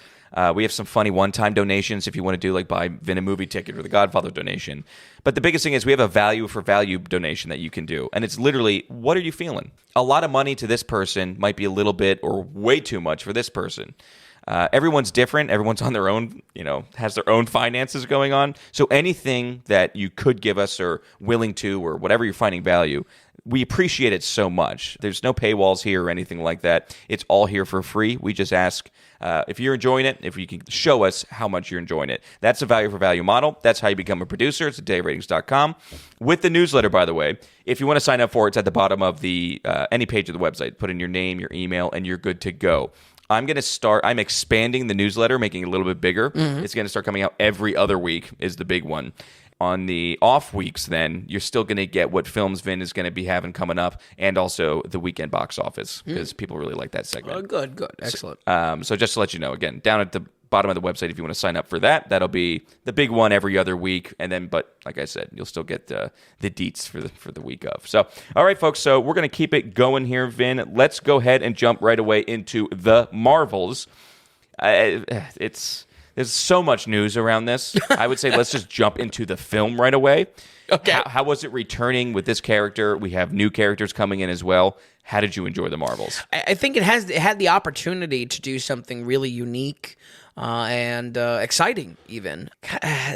We have some funny one-time donations if you want to do like buy Vin a movie ticket or the Godfather donation. But the biggest thing is we have a value for value donation that you can do. And it's literally, what are you feeling? A lot of money to this person might be a little bit or way too much for this person. Everyone's different. Everyone's on their own, has their own finances going on. So anything that you could give us or willing to or whatever you're finding value, we appreciate it so much. There's no paywalls here or anything like that. It's all here for free. We just ask if you're enjoying it, if you can show us how much you're enjoying it. That's a value for value model. That's how you become a producer. It's at dailyratings.com. With the newsletter, by the way, if you want to sign up for it, it's at the bottom of the any page of the website. Put in your name, your email, and you're good to go. I'm expanding the newsletter, making it a little bit bigger. It's going to start coming out every other week is the big one. On the off weeks, then, you're still going to get what films Vin is going to be having coming up and also the weekend box office because people really like that segment. Oh, good. Excellent. So just to let you know, again, down at the bottom of the website if you want to sign up for that. That'll be the big one every other week. And then, but like I said, you'll still get the deets for the week of. So, all right, folks. So we're going to keep it going here, Vin. Let's go ahead and jump right away into the Marvels. There's so much news around this. I would say let's just jump into the film right away. Okay. How was it returning with this character? We have new characters coming in as well. How did you enjoy the Marvels? I think it had the opportunity to do something really unique and exciting, even.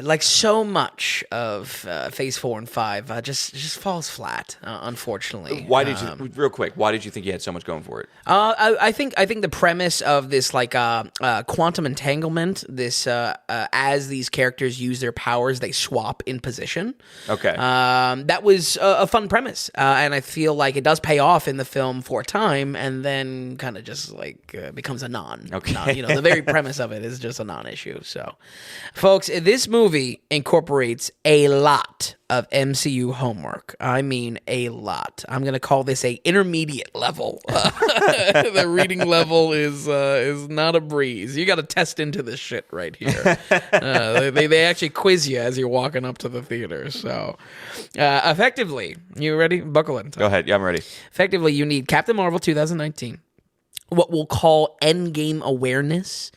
Like so much of Phase 4 and 5 just falls flat, unfortunately. Why did you, real quick, why did you think you had so much going for it? I think the premise of this quantum entanglement, this as these characters use their powers, they swap in position. Okay. That was a fun premise, and I feel like it does pay off in the film for a time, and then kind of just becomes a non. Okay. The very premise of it is just a non-issue. So, folks, this movie incorporates a lot of MCU homework. I mean, a lot. I'm going to call this a intermediate level. The reading level is not a breeze. You got to test into this shit right here. They actually quiz you as you're walking up to the theater. So, effectively, you ready? Buckle in. Go ahead. Yeah, I'm ready. Effectively, you need Captain Marvel 2019. What we'll call endgame awareness.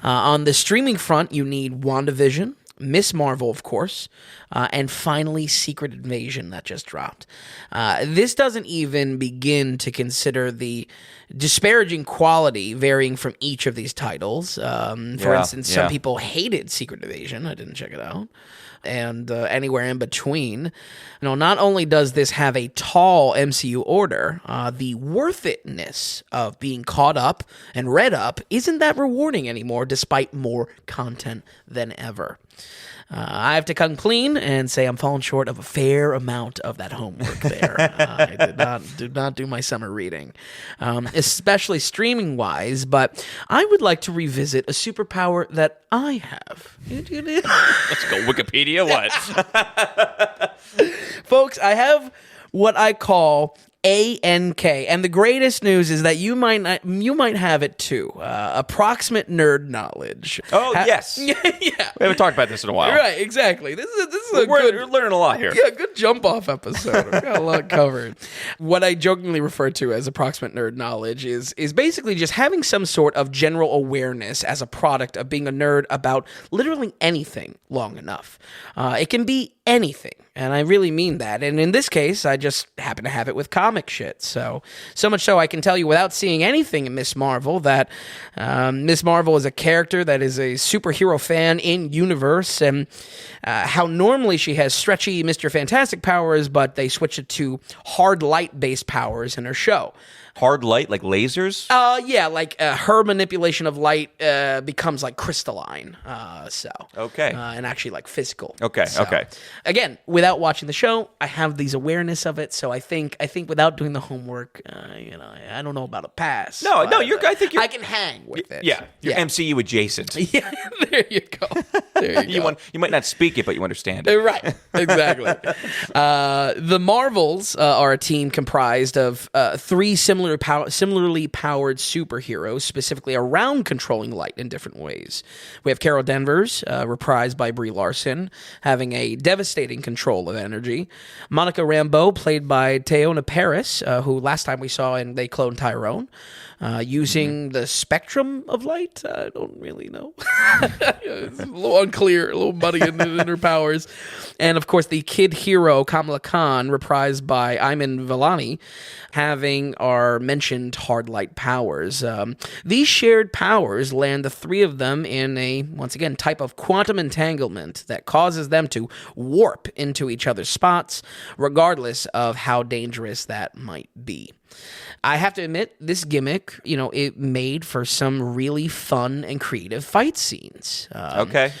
On the streaming front, you need WandaVision, Miss Marvel, of course, and finally Secret Invasion that just dropped. This doesn't even begin to consider the disparaging quality varying from each of these titles. For instance, some people hated Secret Invasion. I didn't check it out. And anywhere in between. Not only does this have a tall MCU order, the worth itness of being caught up and read up isn't that rewarding anymore, despite more content than ever. I have to come clean and say I'm falling short of a fair amount of that homework there. I did not do my summer reading, especially streaming-wise, but I would like to revisit a superpower that I have. Let's go Wikipedia. What? Folks, I have what I call ANK, and the greatest news is that you might have it too. Approximate nerd knowledge. Oh, yes. Yeah. We haven't talked about this in a while. Right, exactly. This is We're learning a lot here. Yeah, good jump off episode. We got a lot covered. What I jokingly refer to as approximate nerd knowledge is basically just having some sort of general awareness as a product of being a nerd about literally anything long enough. It can be anything. And I really mean that. And in this case, I just happen to have it with comic shit. So much so I can tell you without seeing anything in Miss Marvel that Miss Marvel is a character that is a superhero fan in universe, and how normally she has stretchy Mr. Fantastic powers, but they switch it to hard light-based powers in her show. Hard light, like lasers? Yeah, her manipulation of light becomes like crystalline. Okay. And actually like physical. Okay. Again, without watching the show, I have these awareness of it. So I think without doing the homework, I don't know about a pass. No, I think you're. I can hang with it. Yeah, you're MCU adjacent. Yeah, there you go. You might not speak it, but you understand it. Right, exactly. The Marvels are a team comprised of three similarly powered superheroes, specifically around controlling light in different ways. We have Carol Danvers, reprised by Brie Larson, having a devastating control of energy. Monica Rambeau, played by Teyonah Parris, who last time we saw in They Clone Tyrone, using the spectrum of light. I don't really know. It's a little unclear, a little muddy in her powers. And of course, the kid hero Kamala Khan, reprised by Ayman Vellani, having our mentioned hard light powers. These shared powers land the three of them in a, once again, type of quantum entanglement that causes them to warp into each other's spots, regardless of how dangerous that might be. I have to admit, this gimmick, it made for some really fun and creative fight scenes. Okay.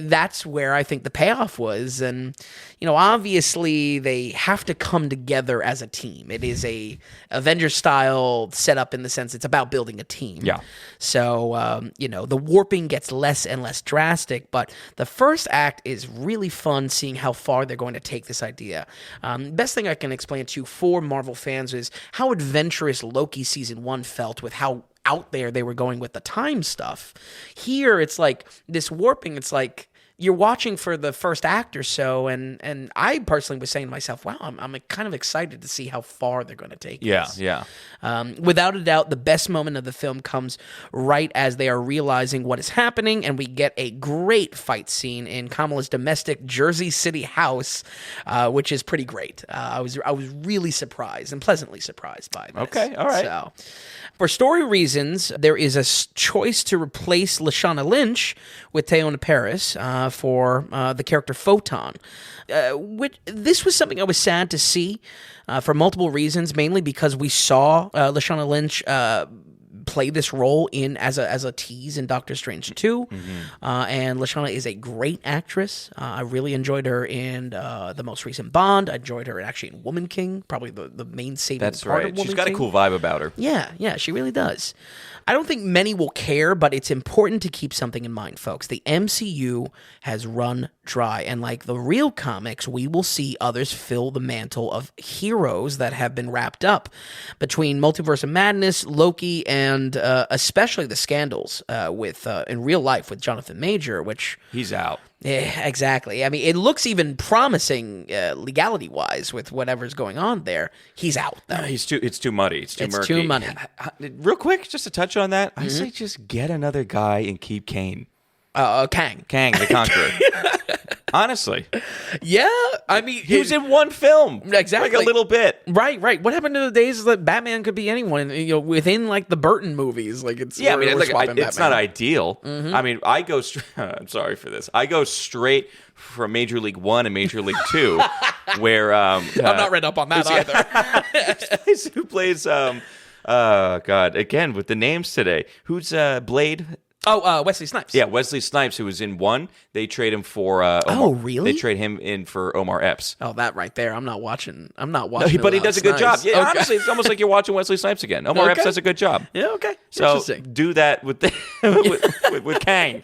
That's where I think the payoff was. And, obviously they have to come together as a team. It is a Avengers-style setup in the sense it's about building a team. Yeah. So, the warping gets less and less drastic, but the first act is really fun seeing how far they're going to take this idea. Best thing I can explain to you for Marvel fans is how adventurous Loki Season 1 felt with how out there they were going with the time stuff. Here, it's like this warping. It's like you're watching for the first act or so, and I personally was saying to myself, wow, I'm kind of excited to see how far they're going to take this. Yeah. Without a doubt, the best moment of the film comes right as they are realizing what is happening, and we get a great fight scene in Kamala's domestic Jersey City house, which is pretty great. I was really surprised and pleasantly surprised by this. Okay, all right. So, for story reasons, there is a choice to replace Lashana Lynch with Teyonah Parris for the character Photon. This was something I was sad to see for multiple reasons, mainly because we saw Lashana Lynch play this role as a tease in Doctor Strange 2. And Lashana is a great actress. I really enjoyed her in the most recent Bond. I enjoyed her actually in Woman King, probably the main saving part of Woman King. She's got a cool vibe about her. Yeah, she really does. I don't think many will care, but it's important to keep something in mind, folks. The MCU has run dry, and like the real comics, we will see others fill the mantle of heroes that have been wrapped up. Between Multiverse of Madness, Loki, and especially the scandals with in real life with Jonathan Major, which... He's out. Yeah, exactly. I mean, it looks even promising legality-wise with whatever's going on there. He's out, though. It's too muddy. It's too murky. It's too muddy. Real quick, just to touch on that, I say just get another guy and keep Kang. Kang the Conqueror. Honestly. Yeah, I mean... He was in one film. Exactly. Like a little bit. Right. What happened to the days that Batman could be anyone, within, like, the Burton movies? Like, it's... Yeah, I mean, it's it's not ideal. I mean, I go... I'm sorry for this. I go straight from Major League 1 and Major League 2, where... I'm not read up on that either. Who plays... God, again, with the names today. Who's Blade... Oh, Wesley Snipes. Yeah, Wesley Snipes, who was in 1. They trade him for Omar. Oh, really? They trade him in for Omar Epps. Oh, that right there. I'm not watching. No, but he does a good job. Yeah, okay. Honestly, it's almost like you're watching Wesley Snipes again. Omar Epps does a good job. Yeah, okay. So do that with with Kang.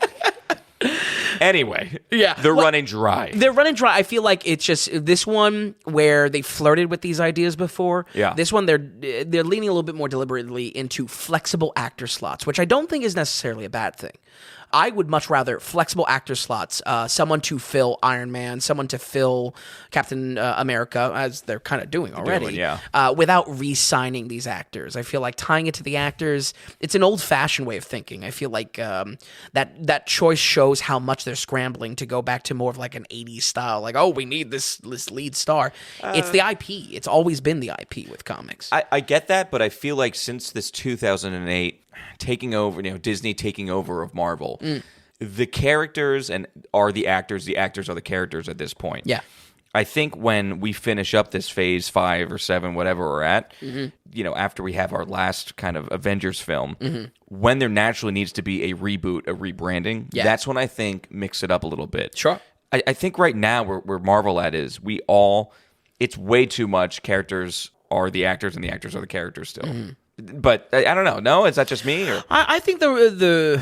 Anyway, yeah, they're running dry. They're running dry. I feel like it's just this one where they flirted with these ideas before. Yeah. This one, they're leaning a little bit more deliberately into flexible actor slots, which I don't think is necessarily a bad thing. I would much rather flexible actor slots, someone to fill Iron Man, someone to fill Captain America, as they're kind of doing already, without re-signing these actors. I feel like tying it to the actors, it's an old-fashioned way of thinking. I feel like that choice shows how much they're scrambling to go back to more of like an 80s style, like, oh, we need this lead star. It's the IP. It's always been the IP with comics. I get that, but I feel like since this 2008 taking over, Disney taking over of Marvel, the characters are the actors are the characters at this point. Yeah. I think when we finish up this phase 5 or 7, whatever we're at, after we have our last kind of Avengers film, when there naturally needs to be a reboot, a rebranding, that's when I think mix it up a little bit. Sure. I think right now where Marvel at is, it's way too much characters are the actors and the actors are the characters still. But I don't know. No, is that just me? Or? I think the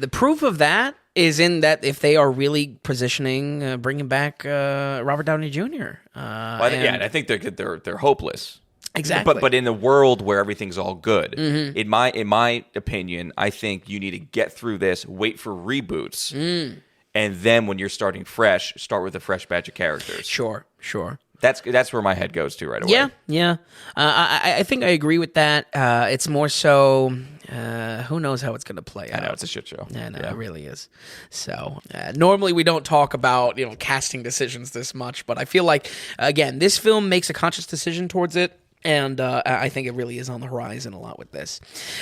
proof of that is in that if they are really positioning, bringing back Robert Downey Jr. I think they're hopeless. Exactly. But in a world where everything's all good, in my opinion, I think you need to get through this, wait for reboots, and then when you're starting fresh, start with a fresh batch of characters. Sure. That's where my head goes to right away. Yeah. I think I agree with that. It's more so, who knows how it's going to play out. I know, it's a shit show. Yeah, it really is. So, normally we don't talk about, casting decisions this much, but I feel like, again, this film makes a conscious decision towards it. And I think it really is on the horizon a lot with this.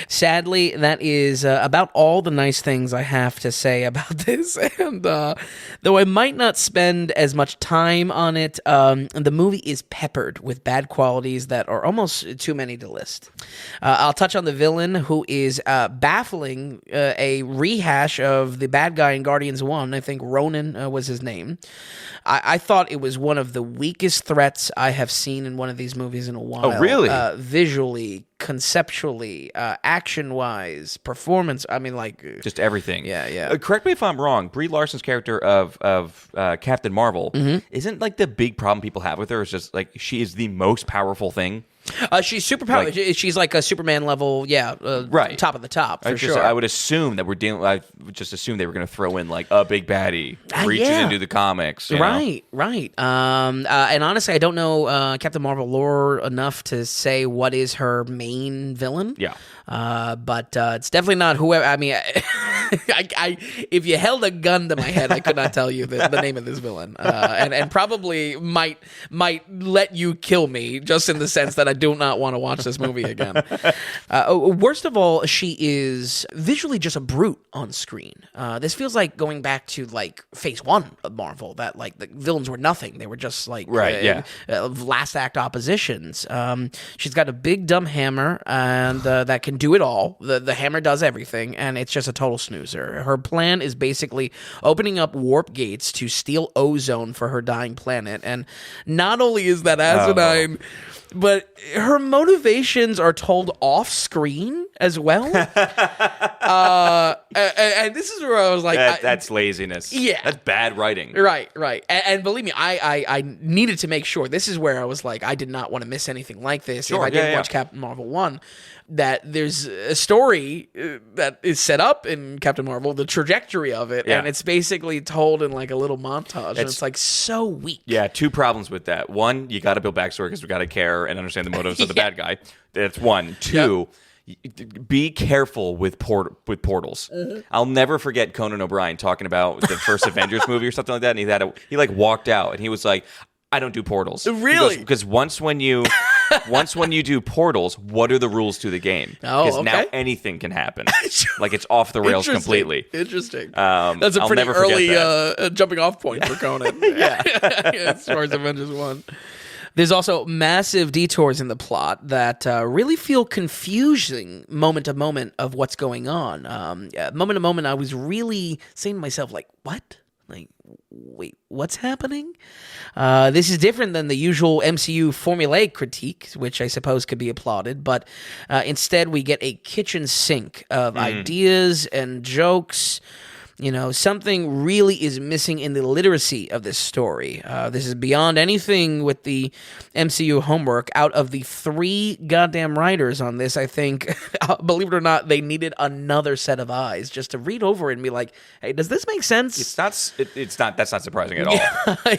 Sadly, that is about all the nice things I have to say about this. And though I might not spend as much time on it, the movie is peppered with bad qualities that are almost too many to list. I'll touch on the villain, who is baffling, a rehash of the bad guy in Guardians 1. I think Ronan was his name. I thought it was one of the weakest threats I have seen in one of these movies in a while. Oh, really? Visually, conceptually, action-wise, performance. I mean, like... just everything. Yeah. Correct me if I'm wrong. Brie Larson's character of Captain Marvel isn't like the big problem people have with her. It's just like she is the most powerful thing. She's super powerful. She's like a Superman level, right, top of the top for sure. I would assume that I would just assume they were going to throw in like a big baddie reaching into the comics. Right. And honestly, I don't know Captain Marvel lore enough to say what is her main villain. Yeah. But it's definitely not whoever. I mean, if you held a gun to my head, I could not tell you the name of this villain, and probably might let you kill me just in the sense that I do not want to watch this movie again. Worst of all, she is visually just a brute on screen. This feels like going back to like Phase 1 of Marvel, that like the villains were nothing; they were just like last act oppositions. She's got a big dumb hammer, and that can do it all. The hammer does everything, and it's just a total snoozer. Her plan is basically opening up warp gates to steal ozone for her dying planet, and not only is that asinine, but her motivations are told off screen as well. And this is where I was like, that's laziness. Yeah, that's bad writing. Right. And believe me, I needed to make sure. This is where I was like, I did not want to miss anything like this. Sure, if I didn't watch Captain Marvel 1, that there's a story that is set up in Captain Marvel, the trajectory of it, and it's basically told in like a little montage, and it's like so weak. Yeah, two problems with that. One, you got to build backstory because we got to care and understand the motives of the bad guy. That's one. Two, be careful with portals. Mm-hmm. I'll never forget Conan O'Brien talking about the first Avengers movie or something like that, and he like walked out and he was like, I don't do portals. Really? Because once when you do portals, what are the rules to the game? Because now anything can happen. Like it's off the rails completely. Interesting. That's a pretty early jumping off point for Conan. As far as Avengers 1. There's also massive detours in the plot that really feel confusing moment to moment of what's going on. Moment to moment, I was really saying to myself, like, what? Like, wait, what's happening? This is different than the usual MCU formulaic critique, which I suppose could be applauded, but instead we get a kitchen sink of ideas and jokes. You know, something really is missing in the literacy of this story. This is beyond anything with the MCU homework. Out of the 3 goddamn writers on this, I think, believe it or not, they needed another set of eyes just to read over it and be like, hey, does this make sense? It's not. That's not surprising at all.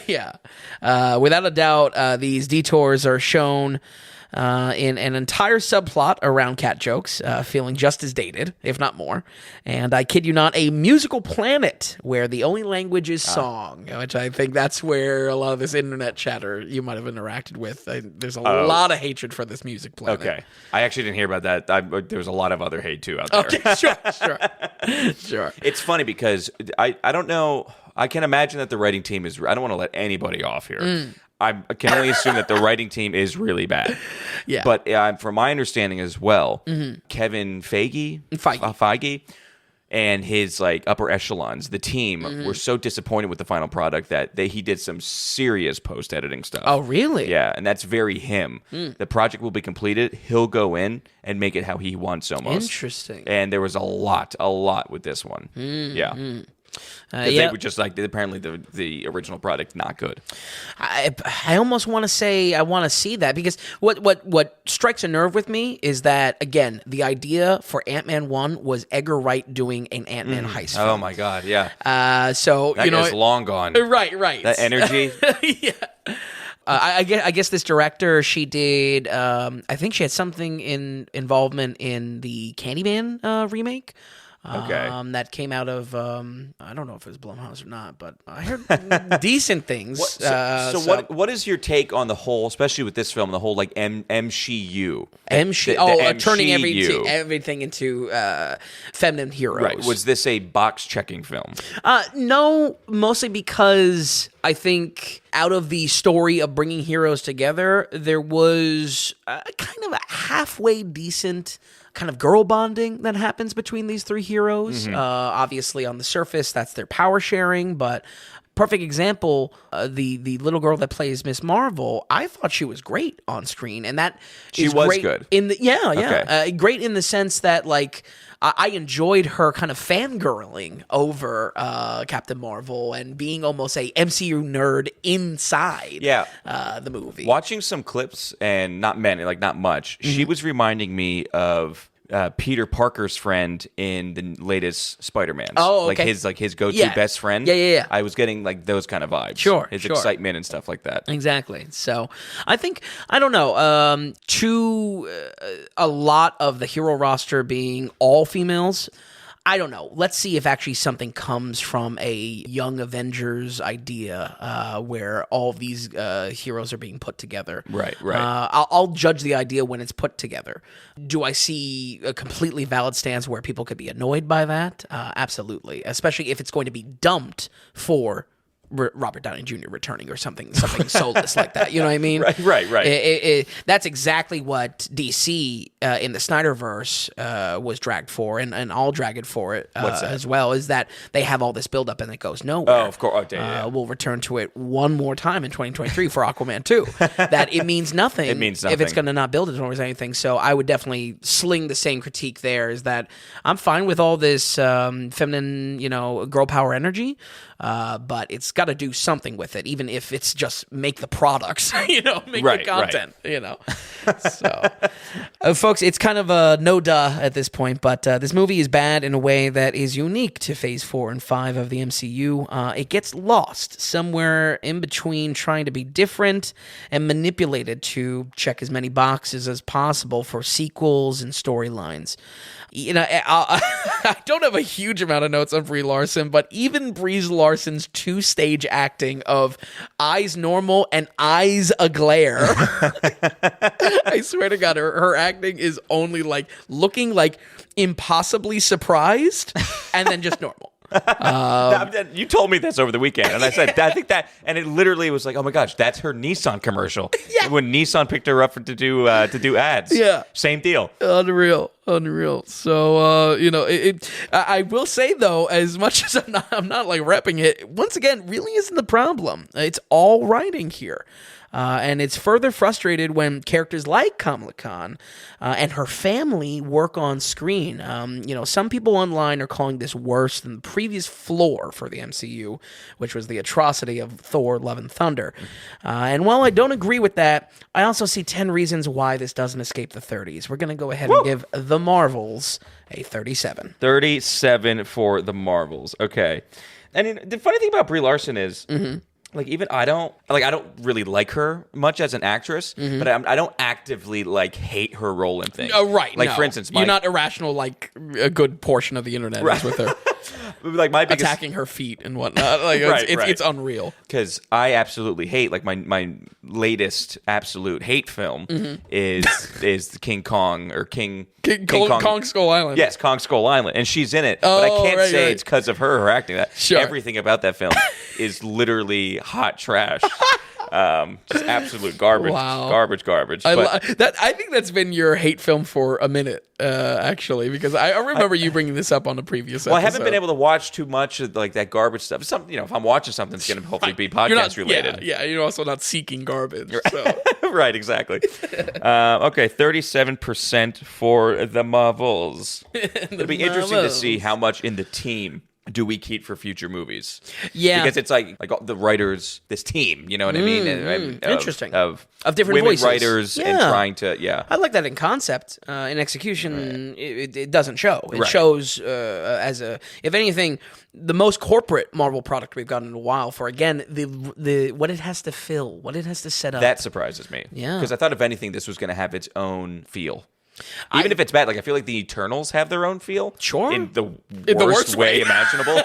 Yeah. Without a doubt, these detours are shown in an entire subplot around cat jokes, feeling just as dated, if not more. And I kid you not, a musical planet where the only language is song, which I think that's where a lot of this internet chatter you might have interacted with. There's a lot of hatred for this music planet. Okay. I actually didn't hear about that. There was a lot of other hate, too, out there. Okay, sure. It's funny because I don't know. I can imagine that the writing team is... I don't want to let anybody off here. I can only assume that the writing team is really bad. Yeah. But from my understanding as well, Kevin Feige and his like upper echelons, the team, were so disappointed with the final product that he did some serious post-editing stuff. Oh, really? Yeah, and that's very him. The project will be completed. He'll go in and make it how he wants almost. Interesting. And there was a lot with this one. Yeah. They were just like, apparently the original product not good. I almost want to say I want to see that, because what strikes a nerve with me is that, again, the idea for Ant-Man 1 was Edgar Wright doing an Ant-Man heist film. Oh my god, yeah. So that guy's long gone. Right. That energy. Yeah. I guess this director, she did. I think she had something involvement in the Candyman remake. Okay. That came out of I don't know if it was Blumhouse or not, but I heard decent things. What is your take on the whole, especially with this film, the whole like MCU? Turning everything into feminine heroes. Right. Was this a box checking film? No, mostly because I think out of the story of bringing heroes together, there was kind of a halfway decent kind of girl bonding that happens between these 3 heroes. Obviously, on the surface, that's their power sharing, but perfect example, the little girl that plays Miss Marvel, I thought she was great on screen, and that she is was great good. In the great in the sense that like I enjoyed her kind of fangirling over Captain Marvel and being almost a MCU nerd inside the movie. Watching some clips, and not many, like not much, she was reminding me of Peter Parker's friend in the latest Spider-Man. Oh, okay. Like his go-to best friend. Yeah. I was getting like those kind of vibes. Sure. His excitement and stuff like that. Exactly. So I think, I don't know, a lot of the hero roster being all females, I don't know. Let's see if actually something comes from a Young Avengers idea where all these heroes are being put together. Right. I'll judge the idea when it's put together. Do I see a completely valid stance where people could be annoyed by that? Absolutely, especially if it's going to be dumped for Robert Downey Jr. returning or something soulless like that. You know what I mean? Right. That's exactly what DC in the Snyderverse was dragged for, and I'll drag it for it as well, is that they have all this buildup and it goes nowhere. Oh, of course. We'll return to it one more time in 2023 for Aquaman 2. That it means nothing. It means nothing if it's going to not build it towards anything. So I would definitely sling the same critique there, is that I'm fine with all this feminine, girl power energy, but it's got to do something with it, even if it's just make the products, make the content, So, folks, it's kind of a no-duh at this point, but this movie is bad in a way that is unique to Phase 4 and 5 of the MCU. It gets lost somewhere in between trying to be different and manipulated to check as many boxes as possible for sequels and storylines. I don't have a huge amount of notes on Brie Larson, but even Brie Larson's two-stage acting of eyes normal and eyes a glare. I swear to God, her acting is only like looking like impossibly surprised and then just normal. You told me this over the weekend, and I said, I think that, and it literally was like, oh my gosh, that's her Nissan commercial. Yeah. When Nissan picked her up to do ads. Yeah. Same deal. Unreal. So, I will say though, as much as I'm not like repping it, once again, really isn't the problem. It's all writing here. And it's further frustrated when characters like Kamala Khan and her family work on screen. Some people online are calling this worse than the previous floor for the MCU, which was the atrocity of Thor: Love and Thunder. And while I don't agree with that, I also see 10 reasons why this doesn't escape the 30s. We're going to go ahead and give The Marvels a 37. 37 for The Marvels. Okay. And the funny thing about Brie Larson is... Like, even I don't really like her much as an actress, but I don't actively hate her role in things. Oh, right. Like, for instance, you're not irrational like a good portion of the internet is with her. Like my biggest attacking her feet and whatnot. Like it's unreal. Because I absolutely hate, like, my latest absolute hate film is the King Kong or King Kong Skull Island. Yes, Kong Skull Island, and she's in it. But I can't say it's because of her acting. That everything about that film is literally hot trash. Just absolute garbage. Wow. Garbage. I think that's been your hate film for a minute, actually, because I remember you bringing this up on a previous episode. Well, I haven't been able to watch too much of like that garbage stuff. If I'm watching something, it's going to hopefully be podcast related. Yeah, you're also not seeking garbage. So. Right, exactly. Okay, 37% for The Marvels. It'll be interesting to see how much in the team do we keep for future movies? Yeah. Because it's like the writers, this team, you know what I mean? Interesting. Of different women voices. writers and trying to, I like that in concept. In execution, it doesn't show. It Right. shows if anything, the most corporate Marvel product we've gotten in a while for, again, the what it has to fill, what it has to set up. That surprises me. Yeah. Because I thought, if anything, this was going to have its own feel. Even if it's bad, like, I feel like the Eternals have their own feel. Sure. In the worst way imaginable.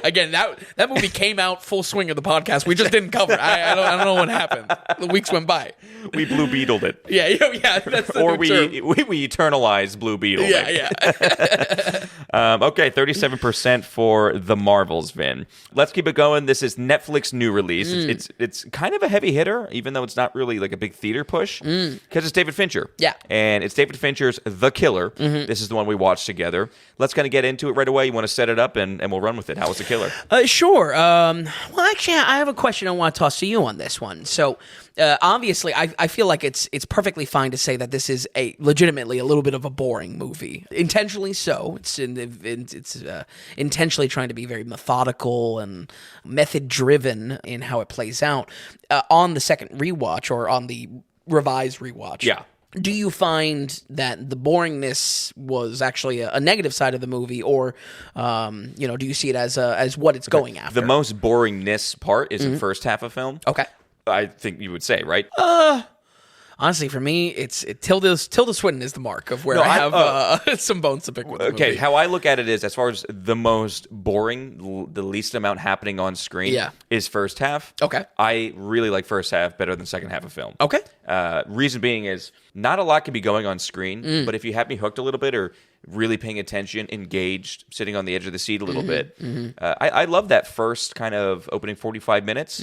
Again, that movie came out full swing of the podcast. We just didn't cover it. I don't know what happened. The weeks went by. We Blue Beetled it. Yeah. That's the Or new term. we eternalized Blue Beetle. Yeah. Okay, 37% for The Marvels, Vin. Let's keep it going. This is Netflix new release. It's kind of a heavy hitter, even though it's not really like a big theater push, because it's David Fincher. Yeah. And it's David Fincher's The Killer. This is the one we watched together. Let's kind of get into it right away. You want to set it up, and we'll run with it. How was The Killer? Sure. Well, actually, I have a question I want to toss to you on this one. So, Obviously, I feel like it's perfectly fine to say that this is legitimately a little bit of a boring movie. Intentionally so. It's intentionally trying to be very methodical and method-driven in how it plays out. On the second rewatch, or on the revised rewatch. Yeah. Do you find that the boringness was actually a negative side of the movie, or do you see it as what it's going after? The most boringness part is the first half of film. Okay. I think you would say, right? Honestly, for me, Tilda Swinton is the mark of where I have some bones to pick with. The movie. How I look at it is, as far as the most boring, the least amount happening on screen is first half. Okay. I really like first half better than second half of film. Okay. Reason being is not a lot can be going on screen, but if you have me hooked a little bit or really paying attention, engaged, sitting on the edge of the seat a little bit, I love that first kind of opening 45 minutes.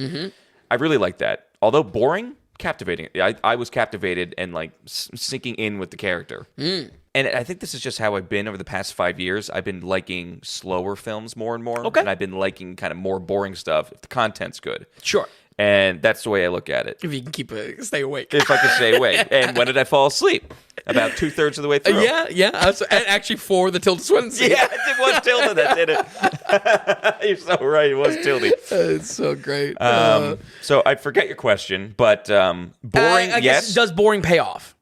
I really like that. Although boring, captivating. I was captivated and like sinking in with the character. And I think this is just how I've been over the past 5 years. I've been liking slower films more and more. Okay. And I've been liking kind of more boring stuff if the content's good. Sure. And that's the way I look at it. If you can stay awake. If I can stay awake. And when did I fall asleep? About 2/3 of the way through. Yeah. And actually, for the Tilda Swinton scene. Yeah, it was Tilda that did it. You're so right. It was Tilda. It's so great. So I forget your question, but boring, I guess, yes. does boring pay off?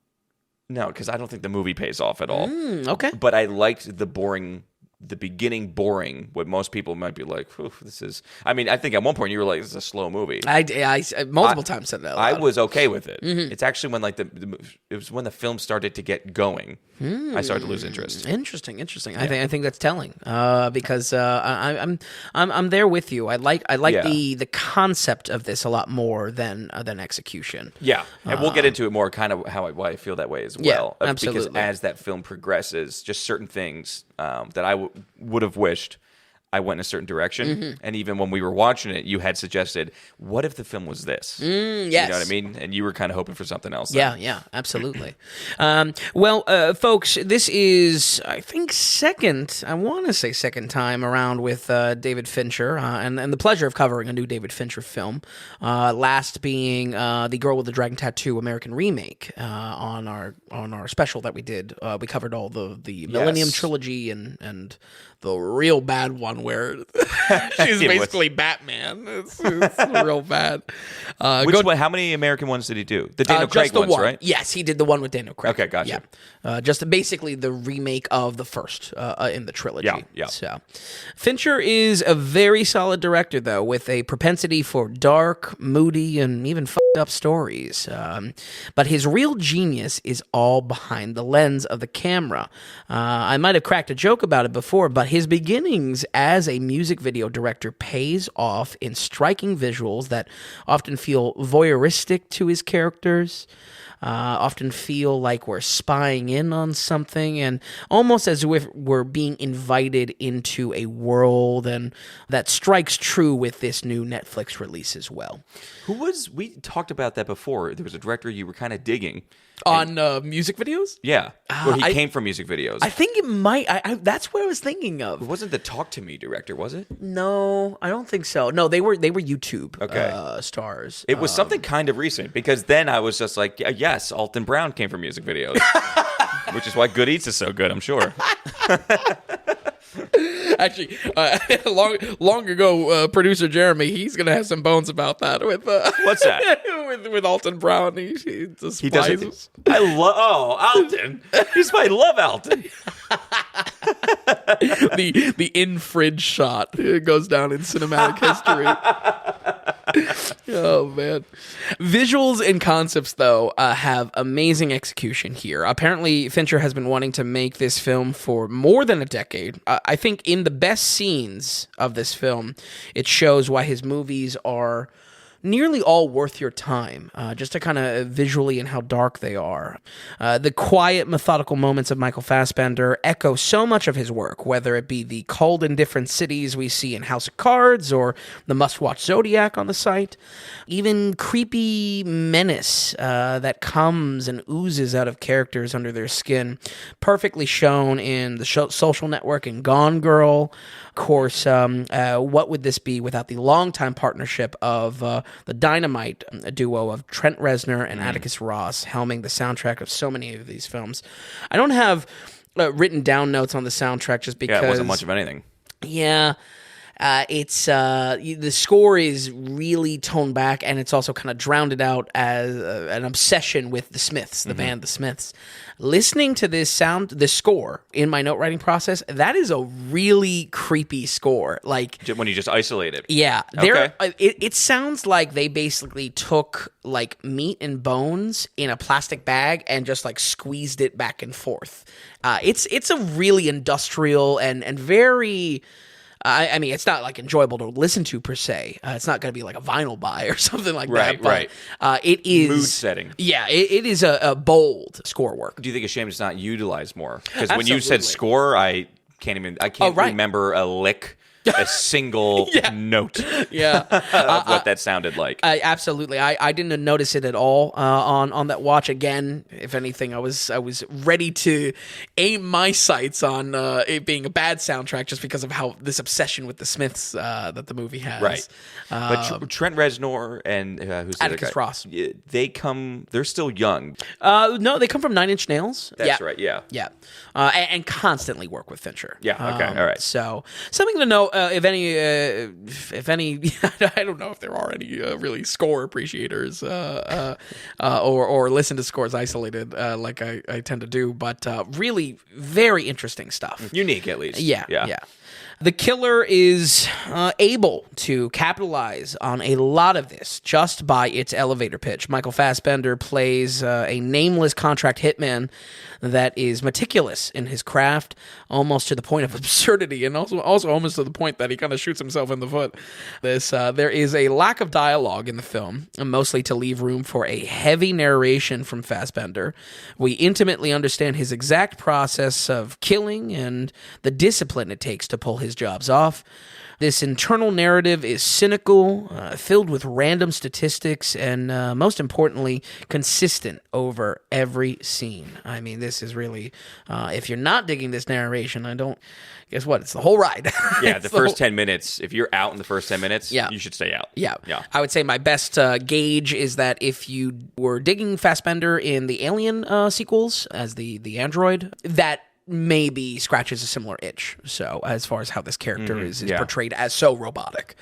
No, because I don't think the movie pays off at all. Okay. But I liked the beginning boring, what most people might be like, this is... I mean, I think at one point you were like, this is a slow movie. I multiple times said that out loud. I was okay with it. It's actually when like it was when the film started to get going, I started to lose interest. Interesting. Yeah. I think that's telling because I'm there with you. I like the concept of this a lot more than execution. Yeah, and we'll get into it more, kind of why I feel that way as well. Yeah, absolutely. Because as that film progresses, just certain things that I would have wished I went in a certain direction. And even when we were watching it, you had suggested, what if the film was this? Yes. You know what I mean? And you were kind of hoping for something else. Then. Yeah, absolutely. Folks, this is, I think, second time around with David Fincher, and the pleasure of covering a new David Fincher film. Last being The Girl with the Dragon Tattoo American remake on our special that we did. We covered all the Millennium Trilogy and the real bad one where she's basically Batman. It's real bad. Which one? How many American ones did he do? The Daniel Craig ones, one. Right? Yes, he did the one with Daniel Craig. Okay, gotcha. Yeah. Just basically the remake of the first in the trilogy. Yeah. So, Fincher is a very solid director, though, with a propensity for dark, moody, and even fucked up stories. But his real genius is all behind the lens of the camera. I might have cracked a joke about it before, but his beginnings as a music video director pays off in striking visuals that often feel voyeuristic to his characters, often feel like we're spying in on something, and almost as if we're being invited into a world, and that strikes true with this new Netflix release as well. We talked about that before. There was a director you were kind of digging. On music videos? Yeah. Where he came from music videos. I think it might. That's what I was thinking of. It wasn't the Talk to Me director, was it? No, I don't think so. No, they were YouTube stars. It was something kind of recent, because then I was just like, yes, Alton Brown came from music videos. Which is why Good Eats is so good, I'm sure. Actually, long ago, producer Jeremy, he's gonna have some bones about that. With what's that? with Alton Brown, he despises. I love Alton. I love Alton. the in-fridge shot goes down in cinematic history. Oh man, visuals and concepts though have amazing execution here. Apparently, Fincher has been wanting to make this film for more than a decade. I think in the best scenes of this film, it shows why his movies are nearly all worth your time, just to kind of visually and how dark they are. The quiet, methodical moments of Michael Fassbender echo so much of his work, whether it be the cold and different cities we see in House of Cards or the must-watch Zodiac on the site. Even creepy menace that comes and oozes out of characters under their skin, perfectly shown in The Social Network and Gone Girl. Of course, what would this be without the longtime partnership of the dynamite duo of Trent Reznor and Atticus Ross helming the soundtrack of so many of these films. I don't have written down notes on the soundtrack just because... Yeah, it wasn't much of anything. Yeah. It's the score is really toned back, and it's also kind of drowned out as an obsession with the Smiths, the band The Smiths. Listening to this score in my note writing process, that is a really creepy score. Like When you just isolate it. yeah, Okay. it sounds like they basically took like meat and bones in a plastic bag and just like squeezed it back and forth. It's a really industrial and very. I mean, it's not like enjoyable to listen to per se. It's not going to be like a vinyl buy or something like that. But, it is Mood setting. Yeah, it is a bold score work. Do you think it's a shame it's not utilized more? Because when you said score, I can't remember a lick, a single note. Yeah, of what that sounded like. Absolutely. I didn't notice it at all on that watch. Again, if anything, I was ready to aim my sights on it being a bad soundtrack just because of how this obsession with the Smiths that the movie has. Right. But Trent Reznor and who's the other Atticus guy? Ross. They're still young. No, they come from Nine Inch Nails. That's right, yeah. Yeah. And constantly work with Fincher. Yeah, okay, all right. So something to know, if any, I don't know if there are any really score appreciators or listen to scores isolated like I tend to do, but really very interesting stuff. Unique, at least. Yeah. The killer is able to capitalize on a lot of this just by its elevator pitch. Michael Fassbender plays a nameless contract hitman that is meticulous in his craft, almost to the point of absurdity, and also almost to the point that he kind of shoots himself in the foot. There is a lack of dialogue in the film, mostly to leave room for a heavy narration from Fassbender. We intimately understand his exact process of killing and the discipline it takes to pull his jobs off. This internal narrative is cynical, filled with random statistics, and most importantly, consistent over every scene. I mean, this is really, if you're not digging this narration, guess what? It's the whole ride. Yeah, the first 10 minutes, if you're out in the first 10 minutes, you should stay out. Yeah. I would say my best gauge is that if you were digging Fassbender in the Alien sequels as the android, that maybe scratches a similar itch. So as far as how this character is portrayed as so robotic.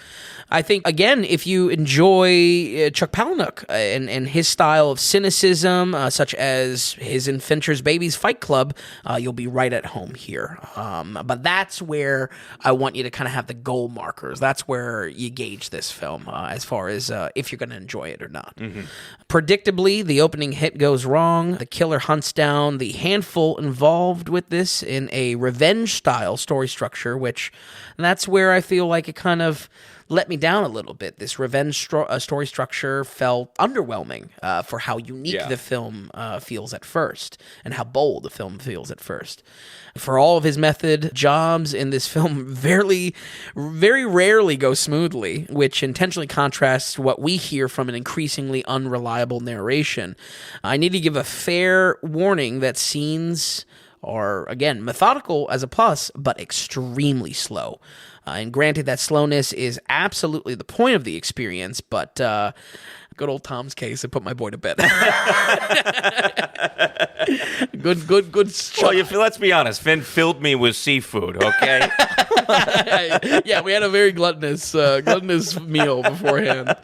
I think, again, if you enjoy Chuck Palahniuk and his style of cynicism, such as his in Fincher's Babies Fight Club, you'll be right at home here. But that's where I want you to kind of have the goal markers. That's where you gauge this film as far as if you're going to enjoy it or not. Predictably, the opening hit goes wrong. The killer hunts down the handful involved with this in a revenge-style story structure, which that's where I feel like it kind of let me down a little bit. This revenge story structure felt underwhelming for how unique the film feels at first and how bold the film feels at first. For all of his method, jobs in this film very rarely go smoothly, which intentionally contrasts what we hear from an increasingly unreliable narration. I need to give a fair warning that scenes are, again, methodical as a plus, but extremely slow. And granted, that slowness is absolutely the point of the experience, but good old Tom's case, it put my boy to bed. Good. Well, let's be honest. Finn filled me with seafood, okay? Yeah, we had a very gluttonous meal beforehand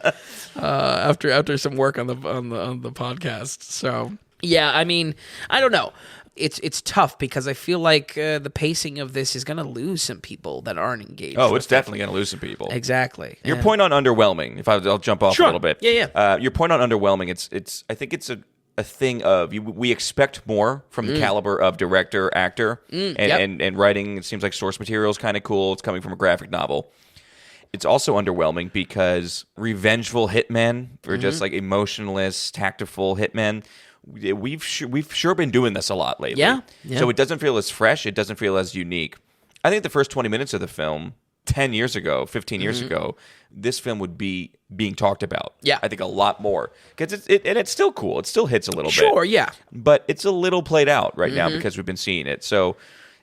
after some work on the podcast. So, yeah, I mean, I don't know. It's tough because I feel like the pacing of this is going to lose some people that aren't engaged. Oh, it's definitely going to lose some people. Exactly. Your point on underwhelming, I'll jump off a little bit. Yeah. Your point on underwhelming, I think it's a thing of we expect more from the caliber of director, actor, and writing. It seems like source material is kind of cool. It's coming from a graphic novel. It's also underwhelming because revengeful hitmen, or just like emotionless, tactful hitmen, we've sure been doing this a lot lately. Yeah. So it doesn't feel as fresh. It doesn't feel as unique. I think the first 20 minutes of the film, 10 years ago, 15 years ago, this film would be being talked about. Yeah. I think a lot more. Because it's still cool. It still hits a little bit. Sure, yeah. But it's a little played out right now because we've been seeing it. So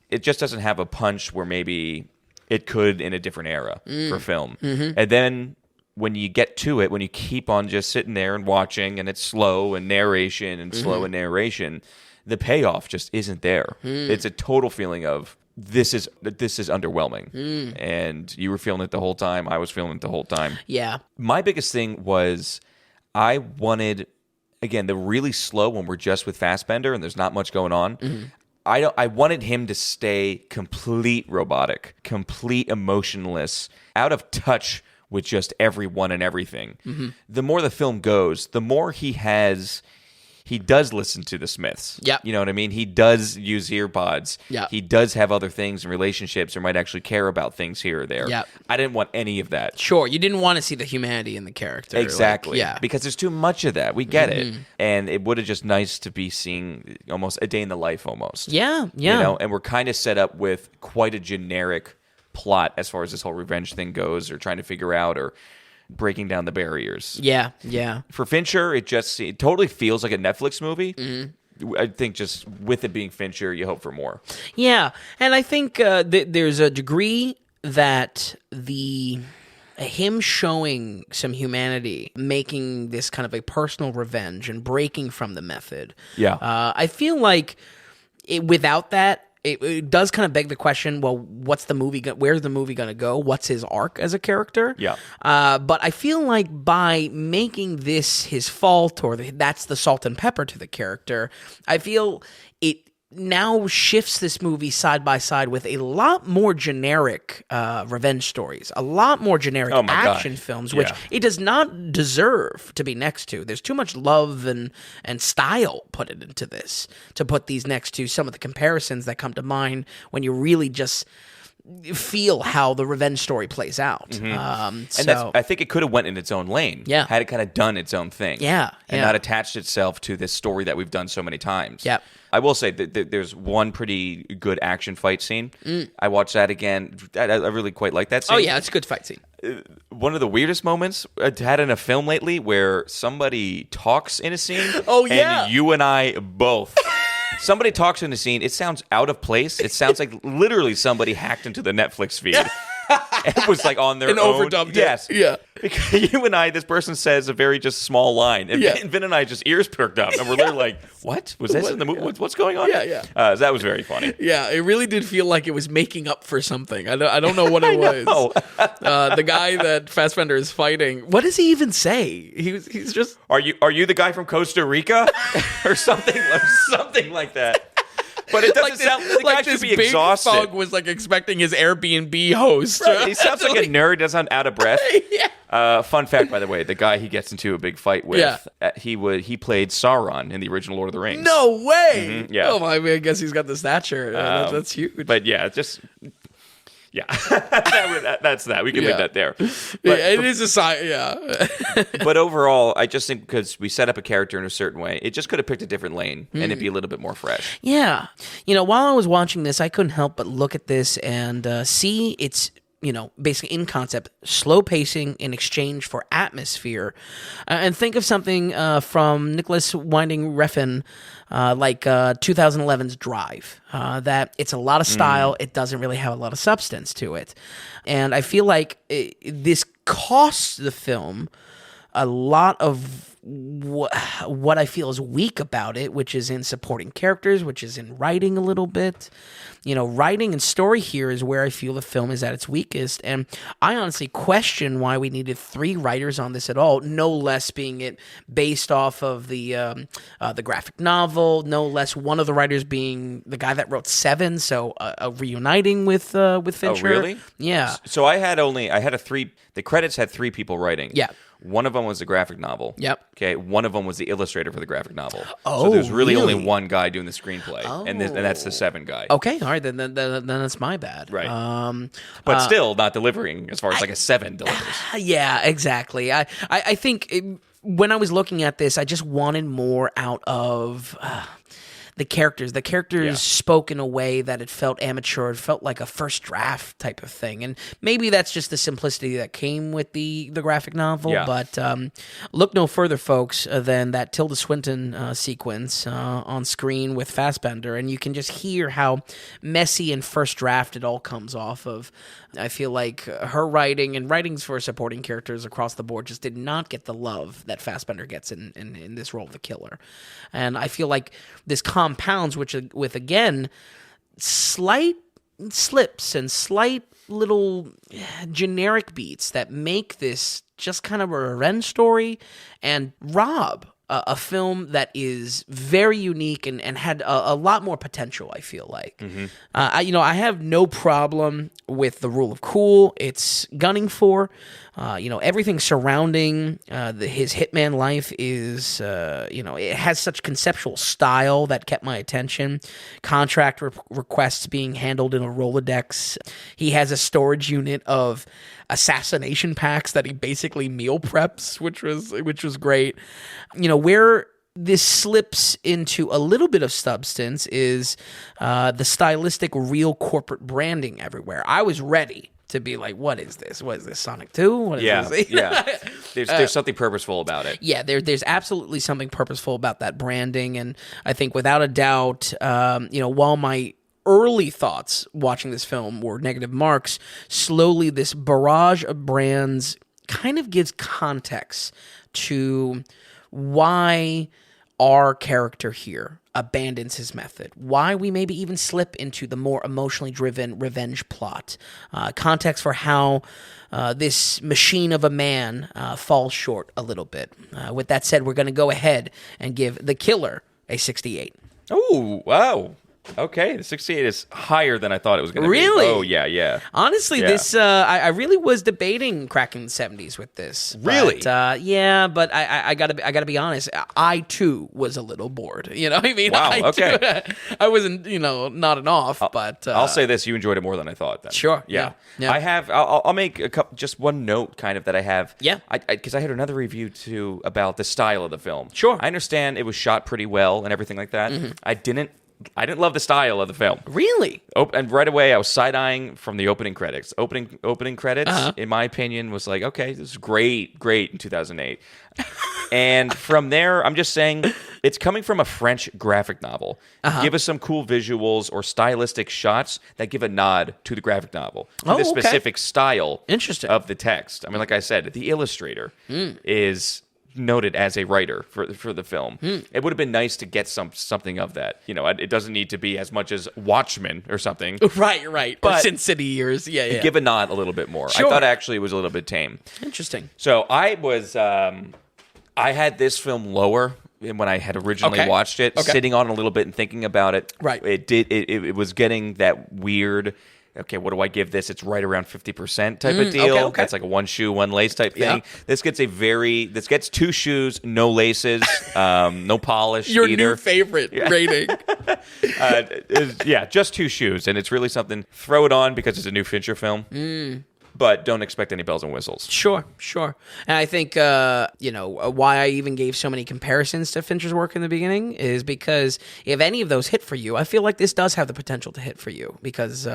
it just doesn't have a punch where maybe it could in a different era for film. And then when you get to it, when you keep on just sitting there and watching, and it's slow and narration and slow and narration, the payoff just isn't there. It's a total feeling of this is underwhelming, and you were feeling it the whole time. I was feeling it the whole time. Yeah. My biggest thing was I wanted, again, the really slow when we're just with Fassbender and there's not much going on. I wanted him to stay complete robotic, complete emotionless, out of touch with just everyone and everything. The more the film goes, the more he does listen to the Smiths. Yep. You know what I mean? He does use earpods. Yep. He does have other things and relationships, or might actually care about things here or there. Yep. I didn't want any of that. Sure, you didn't want to see the humanity in the character. Exactly. Yeah. Because there's too much of that. We get it. And it would have just nice to be seeing almost a day in the life almost. Yeah. You know, and we're kind of set up with quite a generic plot as far as this whole revenge thing goes, or trying to figure out, or breaking down the barriers. Yeah. For Fincher, it totally feels like a Netflix movie. I think just with it being Fincher, you hope for more. Yeah, and I think there's a degree that him showing some humanity, making this kind of a personal revenge and breaking from the method. Yeah. I feel like without that, it does kind of beg the question, well, where's the movie going to go? What's his arc as a character? Yeah. But I feel like by making this his fault, or that's the salt and pepper to the character, I feel it now shifts this movie side by side with a lot more generic revenge stories, a lot more generic action films, which it does not deserve to be next to. There's too much love and style put into this to put these next to some of the comparisons that come to mind when you really just feel how the revenge story plays out. And I think it could have went in its own lane. Yeah. Had it kind of done its own thing. Yeah. And not attached itself to this story that we've done so many times. Yep. I will say that there's one pretty good action fight scene. I watched that again. I really quite like that scene. Oh, yeah, it's a good fight scene. One of the weirdest moments I've had in a film lately where somebody talks in a scene. Oh, yeah. And you and I both. Somebody talks in a scene. It sounds out of place. It sounds like literally somebody hacked into the Netflix feed. It was like on their own. Overdubbed it. Yes. Yeah. Because you and I, this person says a very just small line. And Vin and I just ears perked up. And we're literally like, what? Was this in the movie? What's going on? Yeah. So that was very funny. Yeah, it really did feel like it was making up for something. I don't know what it was. The guy that Fassbender is fighting, what does he even say? He's just... Are you the guy from Costa Rica? Or something like that. But it doesn't sound like the guy should be exhausted. Big thug was like expecting his Airbnb host. Right. He sounds like a nerd. He doesn't sound out of breath. Fun fact, by the way, the guy he gets into a big fight with, he played Sauron in the original Lord of the Rings. No way! Yeah. Oh, I mean, I guess he's got the stature. That's huge. But yeah, just... Yeah, that's that. We can leave that there. But, it is a sign, But overall, I just think because we set up a character in a certain way, it just could have picked a different lane and it'd be a little bit more fresh. Yeah. While I was watching this, I couldn't help but look at this and see its... basically in concept, slow pacing in exchange for atmosphere. And think of something from Nicholas Winding Refn, like 2011's Drive. That it's a lot of style, it doesn't really have a lot of substance to it. And I feel like this costs the film a lot of what I feel is weak about it, which is in supporting characters, which is in writing a little bit. Writing and story here is where I feel the film is at its weakest, and I honestly question why we needed 3 writers on this at all, no less being it based off of the graphic novel, no less one of the writers being the guy that wrote Seven, so reuniting with Fincher. Oh, really? Yeah. So the credits had 3 people writing. Yeah. One of them was the graphic novel. Yep. Okay. One of them was the illustrator for the graphic novel. Oh, so there's really really? only one guy doing the screenplay, and that's the Seven guy. Okay, all right, then that's my bad. Right. But still not delivering as far as like a Seven delivers. Yeah, exactly. I think when I was looking at this, I just wanted more out of the characters. The characters spoke in a way that it felt amateur. It felt like a first draft type of thing. And maybe that's just the simplicity that came with the graphic novel. Yeah. But look no further, folks, than that Tilda Swinton sequence on screen with Fassbender. And you can just hear how messy and first draft it all comes off of. I feel like her writing and writings for supporting characters across the board just did not get the love that Fassbender gets in this role of the killer. And I feel like this compounds with again, slight slips and slight little generic beats that make this just kind of a revenge story and rob a film that is very unique and had a lot more potential, I feel like. I have no problem with the rule of cool it's gunning for. Everything surrounding his hitman life is, it has such conceptual style that kept my attention. Contract requests being handled in a Rolodex. He has a storage unit of assassination packs that he basically meal preps, which was great. Where this slips into a little bit of substance is the stylistic real corporate branding everywhere. I was ready to be like, what is this? What is this, Sonic 2? What is this? Yeah. There's something purposeful about it. Yeah, there's absolutely something purposeful about that branding. And I think without a doubt, while my early thoughts watching this film were negative marks, slowly this barrage of brands kind of gives context to why our character here abandons his method, why we maybe even slip into the more emotionally driven revenge plot, context for how this machine of a man falls short a little bit. With that said, we're going to go ahead and give The Killer a 68. Oh, wow. Okay, the 68 is higher than I thought it was going to be. Really? Oh, yeah. Honestly, this I really was debating cracking the 70s with this. Really? But I gotta be honest. I too was a little bored. You know what I mean? Wow. Okay. I wasn't nodding off, but I'll say this: you enjoyed it more than I thought. Then. Sure. Yeah. Yeah. I have. I'll make just one note, kind of, that I have. Yeah. Because I heard another review too about the style of the film. Sure. I understand it was shot pretty well and everything like that. Mm-hmm. I didn't love the style of the film. Really? And right away, I was side-eyeing from the opening credits. Opening credits, in my opinion, was like, okay, this is great in 2008. And from there, I'm just saying, it's coming from a French graphic novel. Give us some cool visuals or stylistic shots that give a nod to the graphic novel, to the specific style of the text. I mean, like I said, the illustrator is noted as a writer for the film. It would have been nice to get something of that. It doesn't need to be as much as Watchmen or something. Right. But or Sin City years. Yeah. Give a nod a little bit more. Sure. I thought actually it was a little bit tame. Interesting. So I was, I had this film lower when I had originally watched it, sitting on it a little bit and thinking about it. Right. It was getting that weird, okay, what do I give this? It's right around 50% type of deal. Okay. That's like a one shoe, one lace type thing. This gets two shoes, no laces, no polish. Your either. new favorite rating. Just two shoes, and it's really something. Throw it on because it's a new Fincher film. But don't expect any bells and whistles. Sure. And I think, why I even gave so many comparisons to Fincher's work in the beginning is because if any of those hit for you, I feel like this does have the potential to hit for you because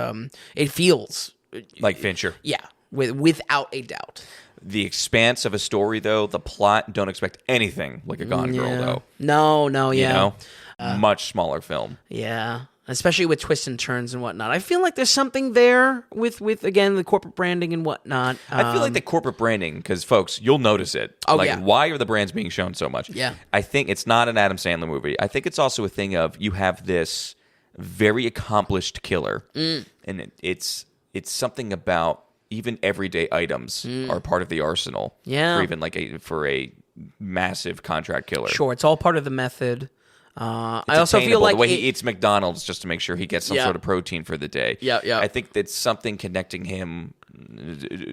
it feels like Fincher. Yeah, without a doubt. The expanse of a story, though, the plot, don't expect anything like a Gone Girl, though. No, yeah. Much smaller film. Yeah. Especially with twists and turns and whatnot. I feel like there's something there with again, the corporate branding and whatnot. I feel like the corporate branding, because, folks, you'll notice it. Why are the brands being shown so much? Yeah. I think it's not an Adam Sandler movie. I think it's also a thing of you have this very accomplished killer, and it's something about even everyday items are part of the arsenal. Yeah. For even for a massive contract killer. Sure, it's all part of the method. I also feel like the way he eats McDonald's just to make sure he gets some sort of protein for the day. Yeah. I think that's something connecting him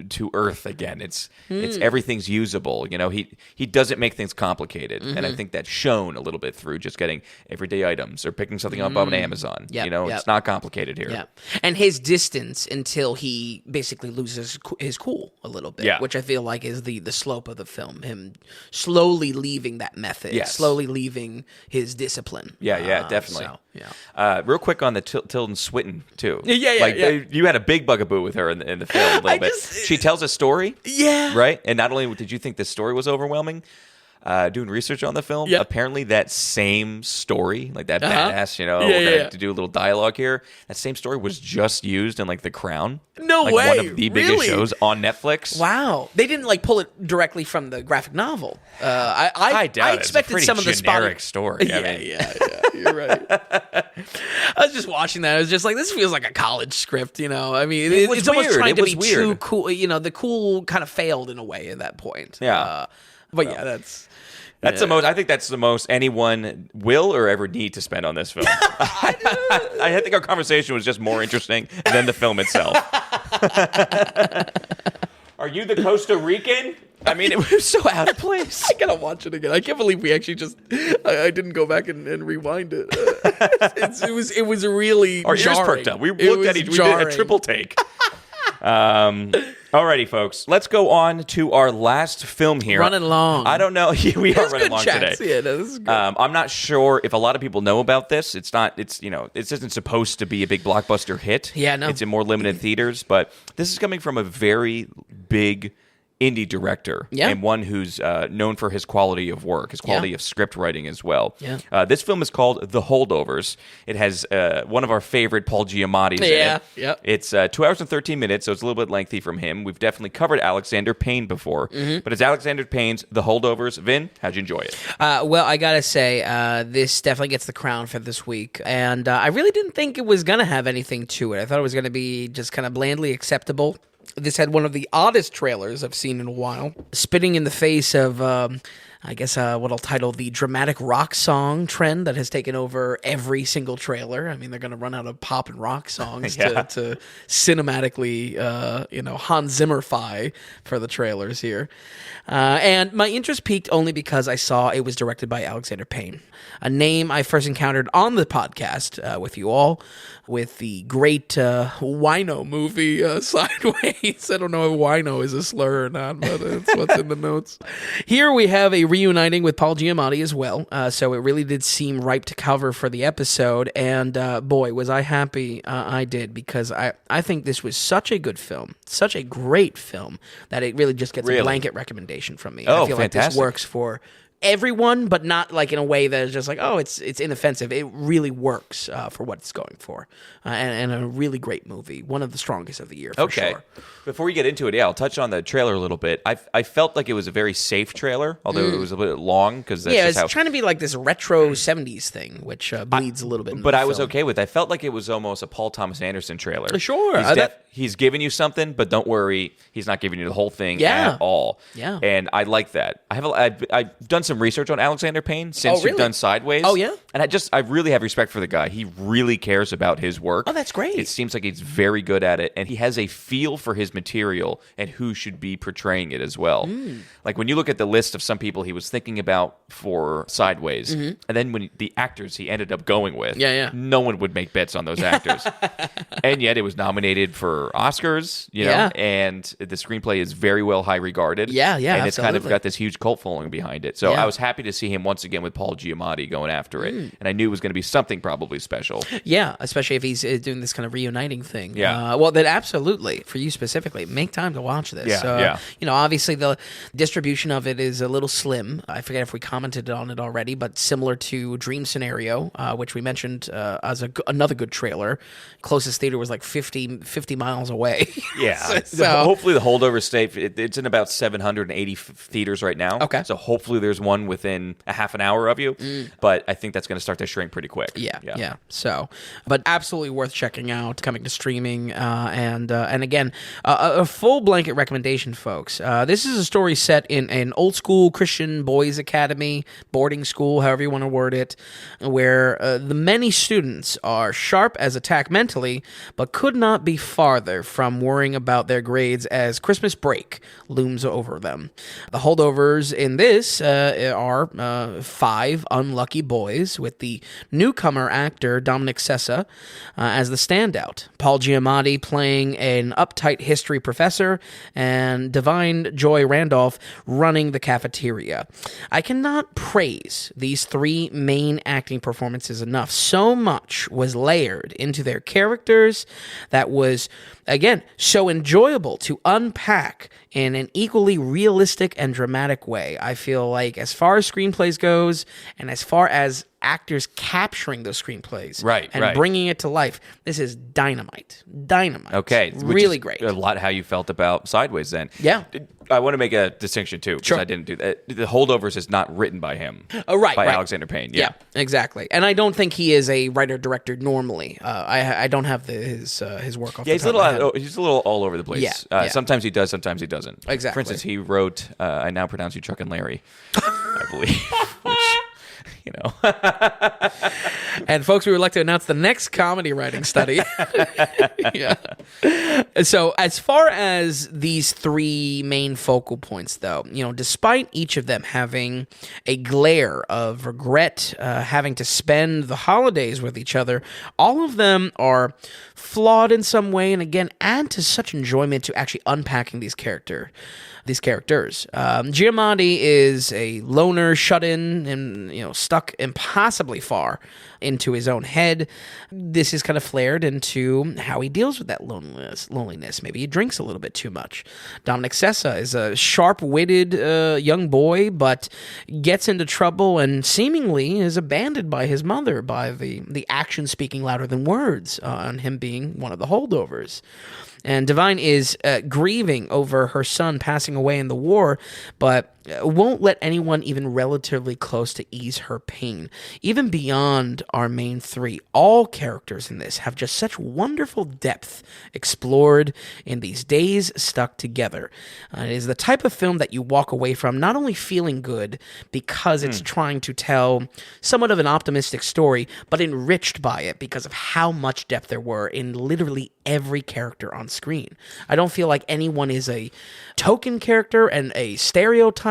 to earth again. It's everything's usable. You know, he doesn't make things complicated, and I think that's shown a little bit through just getting everyday items or picking something up on Amazon. You know, it's not complicated here. Yeah, and his distance until he basically loses his cool a little bit, which I feel like is the slope of the film. Him slowly leaving that method, slowly leaving his discipline. Yeah, definitely. So, real quick on the Tilda Swinton too. Yeah. You had a big bugaboo with her in the film a little bit. She tells a story. Yeah. Right? And not only did you think the story was overwhelming, doing research on the film, apparently that same story, like that badass, we're gonna do a little dialogue here. That same story was just used in like The Crown. No way. One of the biggest shows on Netflix. Wow. They didn't like pull it directly from the graphic novel. I doubt expected it's a some of the generic story. Yeah. You're right. I was just watching that. I was just like, this feels like a college script, I mean, it's almost trying to be too cool. The cool kind of failed in a way at that point. Yeah. That's the most. I think that's the most anyone will or ever need to spend on this film. I think our conversation was just more interesting than the film itself. Are you the Costa Rican? I mean, it was so out of place. I gotta watch it again. I can't believe we actually I didn't go back and rewind it. It was really our jarring. ears perked up. We looked at each. We did a triple take. Alrighty, folks. Let's go on to our last film here. Running long. I don't know. We are running long today. Yeah, this is good. I'm not sure if a lot of people know about this. It's not. It's It isn't supposed to be a big blockbuster hit. Yeah, no. It's in more limited theaters, but this is coming from a very big indie director and one who's known for his quality of work, his quality of script writing as well. Yeah. This film is called The Holdovers. It has one of our favorite Paul Giamatti's in it. Yeah. It's 2 hours and 13 minutes, so it's a little bit lengthy from him. We've definitely covered Alexander Payne before, but it's Alexander Payne's The Holdovers. Vin, how'd you enjoy it? Well, I gotta say, this definitely gets the crown for this week, and I really didn't think it was gonna have anything to it. I thought it was gonna be just kind of blandly acceptable. This had one of the oddest trailers I've seen in a while, spitting in the face of, I guess, what I'll title the dramatic rock song trend that has taken over every single trailer. I mean, they're going to run out of pop and rock songs to cinematically, Hans Zimmer-fy for the trailers here. And my interest peaked only because I saw it was directed by Alexander Payne, a name I first encountered on the podcast with you all, with the great wino movie Sideways. I don't know if wino is a slur or not, but it's what's in the notes. Here we have a reuniting with Paul Giamatti as well, so it really did seem ripe to cover for the episode, and boy, was I happy I did, because I think this was such a good film, such a great film, that it really just gets a blanket recommendation from me. Oh, I feel fantastic. like this works for everyone, but not like in a way that is just like, oh, it's inoffensive. It really works for what it's going for, and a really great movie, one of the strongest of the year. For sure. Before we get into it, I'll touch on the trailer a little bit. I felt like it was a very safe trailer, although it was a bit long, because it's trying to be like this retro '70s thing, which bleeds a little bit. But I was okay with it. I felt like it was almost a Paul Thomas Anderson trailer. Sure, he's giving you something, but don't worry, he's not giving you the whole thing at all. Yeah, and I like that. I've done some research on Alexander Payne since you've done Sideways. Oh yeah, and I really have respect for the guy. He really cares about his work. Oh, that's great. It seems like he's very good at it, and he has a feel for his material and who should be portraying it as well. Like when you look at the list of some people he was thinking about for Sideways, and then when the actors he ended up going with, no one would make bets on those actors. And yet it was nominated for Oscars, and the screenplay is very well high regarded. And it's kind of got this huge cult following behind it. So I was happy to see him once again with Paul Giamatti going after it. And I knew it was going to be something probably special. Yeah, especially if he's doing this kind of reuniting thing. Well, then absolutely, for you specifically, make time to watch this. Obviously the distribution of it is a little slim. I forget if we commented on it already, but similar to Dream Scenario, which we mentioned as another good trailer. Closest theater was like 50 miles away. So hopefully the Holdovers stay. It's in about 780 theaters right now. Okay. So hopefully there's one someone within a half an hour of you. But I think that's going to start to shrink pretty quick. Yeah. So, but absolutely worth checking out, coming to streaming, and again, a full blanket recommendation, folks. This is a story set in an old school Christian boys' academy, boarding school, however you want to word it, where the many students are sharp as a tack mentally, but could not be farther from worrying about their grades as Christmas break looms over them. The holdovers in this are 5 unlucky boys, with the newcomer actor Dominic Sessa as the standout, Paul Giamatti playing an uptight history professor, and Divine Joy Randolph running the cafeteria. I cannot praise these 3 main acting performances enough. So much was layered into their characters that was, again, so enjoyable to unpack in an equally realistic and dramatic way. I feel like as far as screenplays goes, and as far as actors capturing those screenplays and bringing it to life, this is dynamite. Okay. Really great. A lot how you felt about Sideways then. Yeah. I want to make a distinction too, because I didn't do that. The Holdovers is not written by him. By Alexander Payne. Yeah, exactly. And I don't think he is a writer-director normally. I don't have his work off the top of my head. He's a little all over the place. Yeah. Sometimes he does, sometimes he doesn't. Exactly. For instance, he wrote I Now Pronounce You Chuck and Larry, I believe. Which, you know. And folks, we would like to announce the next comedy writing study. Yeah. So as far as these 3 main focal points, though, despite each of them having a glare of regret, having to spend the holidays with each other, all of them are flawed in some way, and again, add to such enjoyment to actually unpacking these characters. Giamatti is a loner, shut in, and stuck impossibly far into his own head. This is kind of flared into how he deals with that loneliness. Maybe he drinks a little bit too much. Dominic Sessa is a sharp-witted young boy, but gets into trouble and seemingly is abandoned by his mother, by the action speaking louder than words, on him being one of the holdovers. And Divine is grieving over her son passing away in the war, but won't let anyone even relatively close to ease her pain. Even beyond our main 3, all characters in this have just such wonderful depth explored in these days stuck together. It is the type of film that you walk away from not only feeling good because it's trying to tell somewhat of an optimistic story, but enriched by it because of how much depth there were in literally every character on screen. I don't feel like anyone is a token character and a stereotype.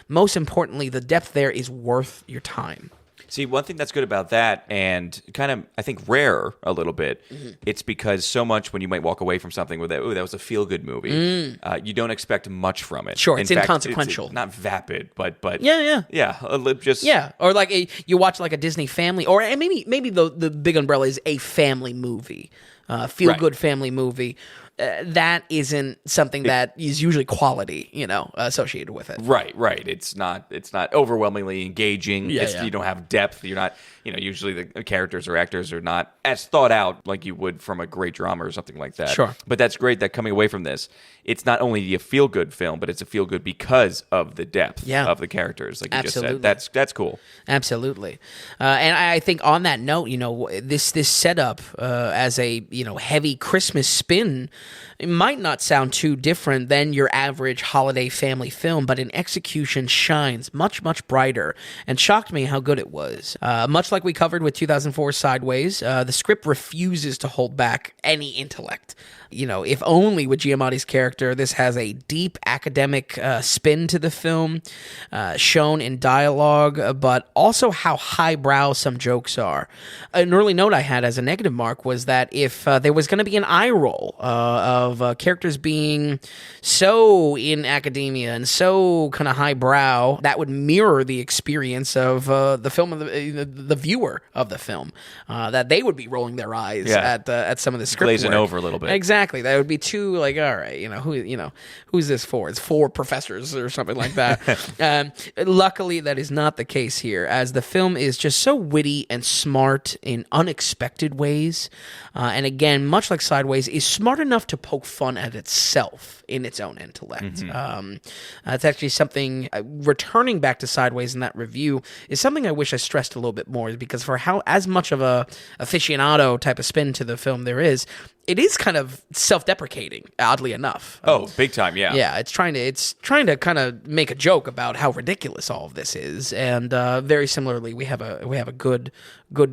Most importantly, the depth there is worth your time. See, one thing that's good about that, and kind of, I think, rare a little bit, it's because so much when you might walk away from something with that, that was a feel-good movie, you don't expect much from it. Sure, it's inconsequential. It's not vapid, but Yeah, just... Yeah, or like you watch like a Disney family, or maybe the big umbrella is a family movie, feel-good family movie. That isn't something that is usually quality, associated with it. Right. It's not overwhelmingly engaging. You don't have depth. You're not, usually the characters or actors are not as thought out like you would from a great drama or something like that. Sure. But that's great that coming away from this, it's not only a feel-good film, but it's a feel-good because of the depth of the characters, like you Absolutely. just said. That's cool. Absolutely. And I think on that note, this setup as a, heavy Christmas spin, it might not sound too different than your average holiday family film, but in execution shines much, much brighter, and shocked me how good it was. Much like we covered with 2004 Sideways, the script refuses to hold back any intellect. If only with Giamatti's character, this has a deep academic spin to the film, shown in dialogue, but also how highbrow some jokes are. An early note I had as a negative mark was that if there was going to be an eye roll of characters being so in academia and so kind of highbrow, that would mirror the experience of the film of the viewer of the film, that they would be rolling their eyes at some of the script glazing work. over a little bit. Exactly, that would be too like, all right, who's this for? It's for professors or something like that. Luckily, that is not the case here, as the film is just so witty and smart in unexpected ways, and again, much like Sideways, is smart enough to poke fun at itself in its own intellect. It's actually something, returning back to Sideways in that review, is something I wish I stressed a little bit more, because for how as much of a aficionado type of spin to the film there is, it is kind of self-deprecating, oddly enough. Oh, big time, yeah. Yeah, it's trying to kind of make a joke about how ridiculous all of this is, and very similarly, we have a good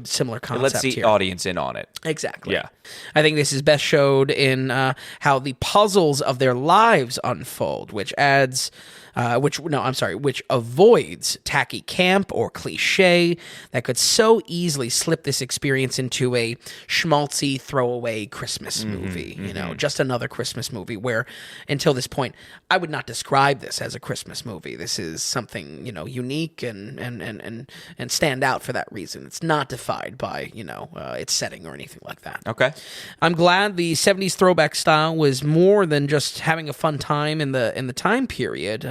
similar concept. Let's see here. audience in on it. Exactly. Yeah. I think this is best showed in how the puzzles of their lives unfold, which avoids tacky camp or cliche that could so easily slip this experience into a schmaltzy throwaway Christmas movie. Just another Christmas movie, where until this point, I would not describe this as a Christmas movie. This is something, unique and stand out for that reason. It's not defined by, its setting or anything like that. Okay. I'm glad the 70s throwback style was more than just having a fun time in the time period.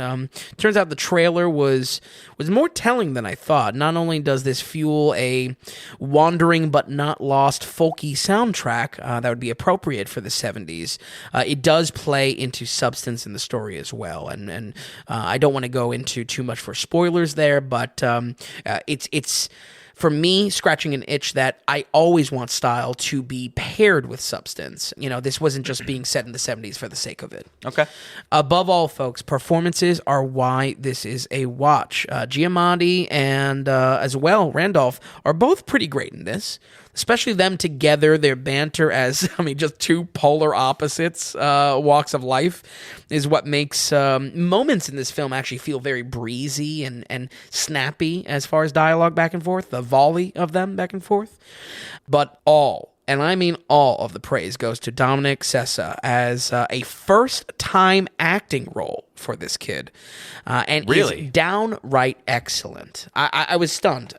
Turns out the trailer was more telling than I thought. Not only does this fuel a wandering but not lost folky soundtrack that would be appropriate for the 70s, it does play into substance in the story as well. And I don't want to go into too much for spoilers there, but it's for me, scratching an itch that I always want style to be paired with substance. This wasn't just being set in the 70s for the sake of it. Okay. Above all, folks, performances are why this is a watch. Giamatti and, as well, Randolph are both pretty great in this. Especially them together, their banter as, just two polar opposites, walks of life, is what makes moments in this film actually feel very breezy and snappy as far as dialogue back and forth, the volley of them back and forth. But all, and I mean all, of the praise goes to Dominic Sessa as a first-time acting role for this kid. And really? Is downright excellent. I was stunned.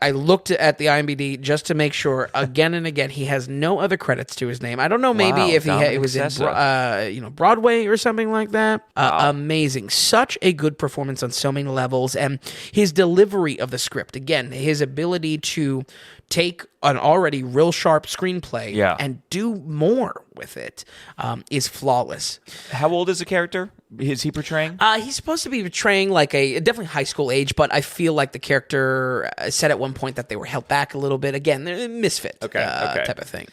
I looked at the IMDb just to make sure again and again. He has no other credits to his name. I don't know, maybe if it was in Broadway or something like that. Amazing. Such a good performance on so many levels. And his delivery of the script, again, his ability to take an already real sharp screenplay and do more with it is flawless. How old is the character? Is he portraying? He's supposed to be portraying like a definitely high school age, but I feel like the character said at one point that they were held back a little bit. Again, they're a misfit type of thing.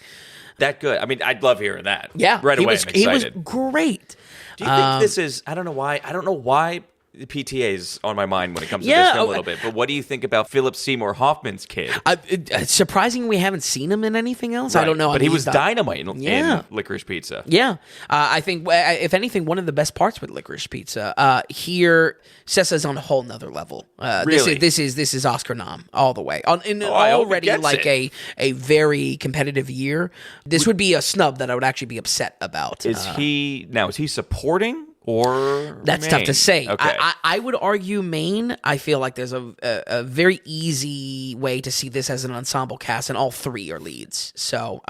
That good. I'd love hearing that. Yeah. Right away, I'm excited. He was great. Do you think this is, I don't know why the PTA is on my mind when it comes to this film a little bit, but what do you think about Philip Seymour Hoffman's kid? It's surprising we haven't seen him in anything else. Right. I don't know. But he was dynamite in Licorice Pizza. Yeah. I think, if anything, one of the best parts with Licorice Pizza, here, Sessa's on a whole nother level. Really? This is Oscar nom all the way. Already like a very competitive year. This would be a snub that I would actually be upset about. Is he supporting? Or that's main? Tough to say. Okay. I would argue main. I feel like there's a very easy way to see this as an ensemble cast, and all three are leads. So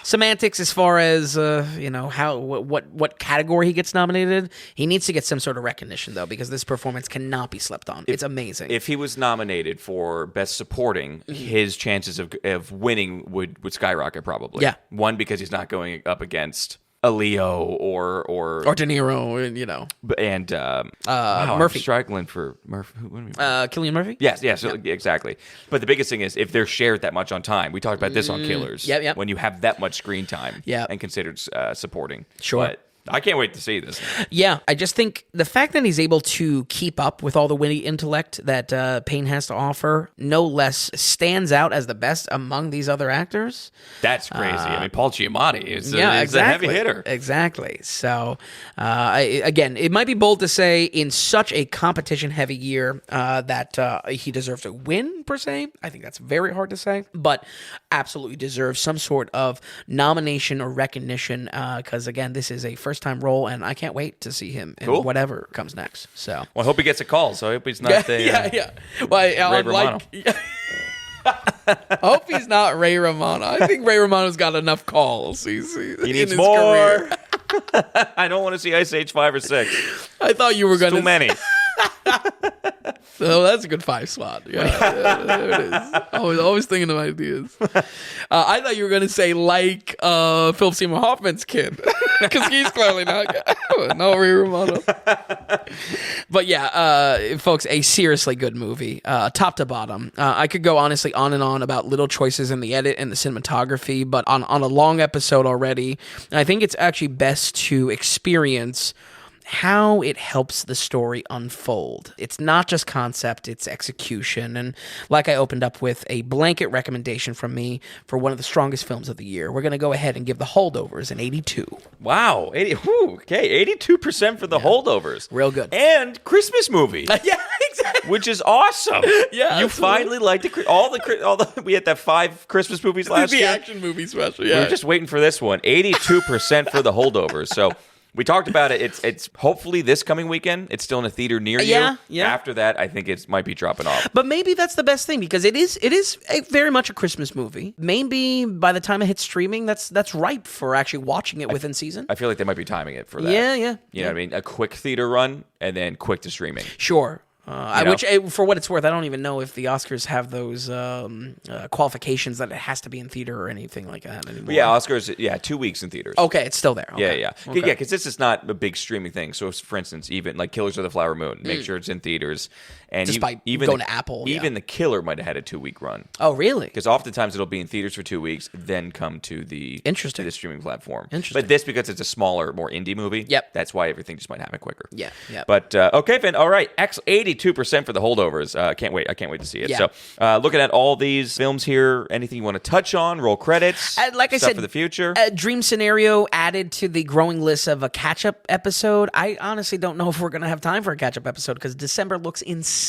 semantics as far as how what category he gets nominated. He needs to get some sort of recognition though, because this performance cannot be slept on. It's amazing. If he was nominated for Best Supporting, his chances of winning would skyrocket probably. Yeah. One, because he's not going up against a Leo or De Niro, and Murphy. I'm struggling for Murphy. Cillian Murphy. Yes, exactly. But the biggest thing is if they're shared that much on time. We talked about this on Killers. Yep. When you have that much screen time, and considered supporting. Sure. But I can't wait to see this. Yeah, I just think the fact that he's able to keep up with all the witty intellect that Payne has to offer, no less stands out as the best among these other actors. That's crazy. Paul Giamatti is a heavy hitter. Exactly. So, again, it might be bold to say in such a competition-heavy year that he deserves to win, per se. I think that's very hard to say, but absolutely deserves some sort of nomination or recognition because, again, this is a first first-time role, and I can't wait to see him in Cool. whatever comes next. So, Well, I hope he gets a call. So I hope he's not yeah. Well, Ray Romano. I hope he's not Ray Romano. I think Ray Romano's got enough calls. He in needs his more. career. I don't want to see Ice Age 5 or 6. I thought you were going to. Too many. Oh, that's a good 5 spot. Yeah, there it is. Always thinking of ideas. I thought you were going to say like Philip Seymour Hoffman's kid, because he's clearly not. No, Ray Romano. But yeah, folks, a seriously good movie, top to bottom. I could go honestly on and on about little choices in the edit and the cinematography, but on a long episode already, I think it's actually best to experience how it helps the story unfold. It's not just concept, it's execution. And like I opened up with, a blanket recommendation from me for one of the strongest films of the year. We're going to go ahead and give The Holdovers an 82. Wow. 82% for The Holdovers. Real good. And Christmas movie. Yeah, exactly. Which is awesome. Yeah, you absolutely. finally liked all the we had that 5 Christmas movies last The year. action movie special, We yeah. were just waiting for this one. 82% for The Holdovers. So we talked about it. It's hopefully this coming weekend. It's still in a theater near you. Yeah. After that, I think it might be dropping off. But maybe that's the best thing, because it is very much a Christmas movie. Maybe by the time it hits streaming, that's ripe for actually watching it within season. I feel like they might be timing it for that. Yeah. You know what I mean? A quick theater run and then quick to streaming. Sure. know? Which, for what it's worth, I don't even know if the Oscars have those qualifications that it has to be in theater or anything like that anymore. But yeah, Oscars, 2 weeks in theaters. Okay, it's still there. Okay. Yeah. Okay. Yeah, because this is not a big streaming thing. So, for instance, even like Killers of the Flower Moon, make sure it's in theaters. And Despite even going to Apple, even The Killer might have had a 2-week run. Oh, really? Because oftentimes it'll be in theaters for 2 weeks, then come to the Interesting. to the streaming platform. Interesting. But this, because it's a smaller, more indie movie, Yep. that's why everything just might happen quicker. Yeah. But okay, Finn. All right, 82% for The Holdovers. I can't wait to see it. Yeah. So, looking at all these films here, anything you want to touch on? Roll credits. Like I stuff said, for the future. Dream Scenario added to the growing list of a catch-up episode. I honestly don't know if we're going to have time for a catch-up episode because December looks insane.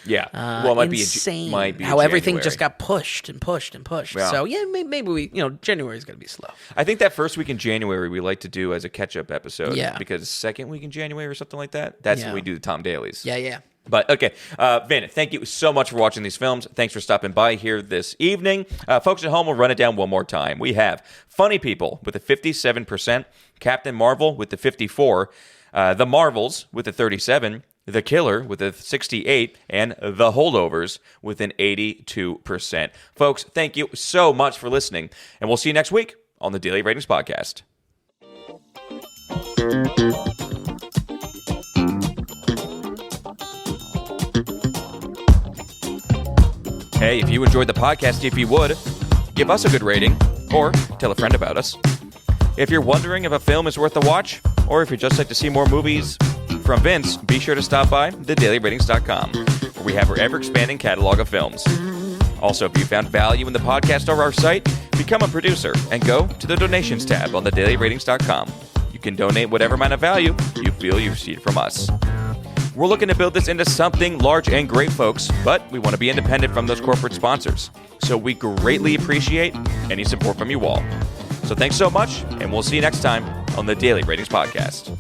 Yeah. Well, it might insane. be how everything January. just got pushed and pushed and pushed. Yeah. So yeah, maybe we, January is going to be slow. I think that first week in January we like to do as a catch-up episode. Yeah. Because second week in January or something like that, that's when we do the Tom Dailies. Yeah. But okay, Vin, thank you so much for watching these films. Thanks for stopping by here this evening. Folks at home, we'll run it down one more time. We have Funny People with a 57%, Captain Marvel with the 54%, The Marvels with a 37%, The Killer with a 68%, and The Holdovers with an 82%. Folks, thank you so much for listening, and we'll see you next week on the Daily Ratings Podcast. Hey, if you enjoyed the podcast, if you would, give us a good rating or tell a friend about us. If you're wondering if a film is worth a watch, or if you'd just like to see more movies from Vince, be sure to stop by thedailyratings.com, where we have our ever-expanding catalog of films. Also, if you found value in the podcast or our site, become a producer and go to the donations tab on thedailyratings.com. You can donate whatever amount of value you feel you received from us. We're looking to build this into something large and great, folks, but we want to be independent from those corporate sponsors. So we greatly appreciate any support from you all. So thanks so much, and we'll see you next time on the Daily Ratings Podcast.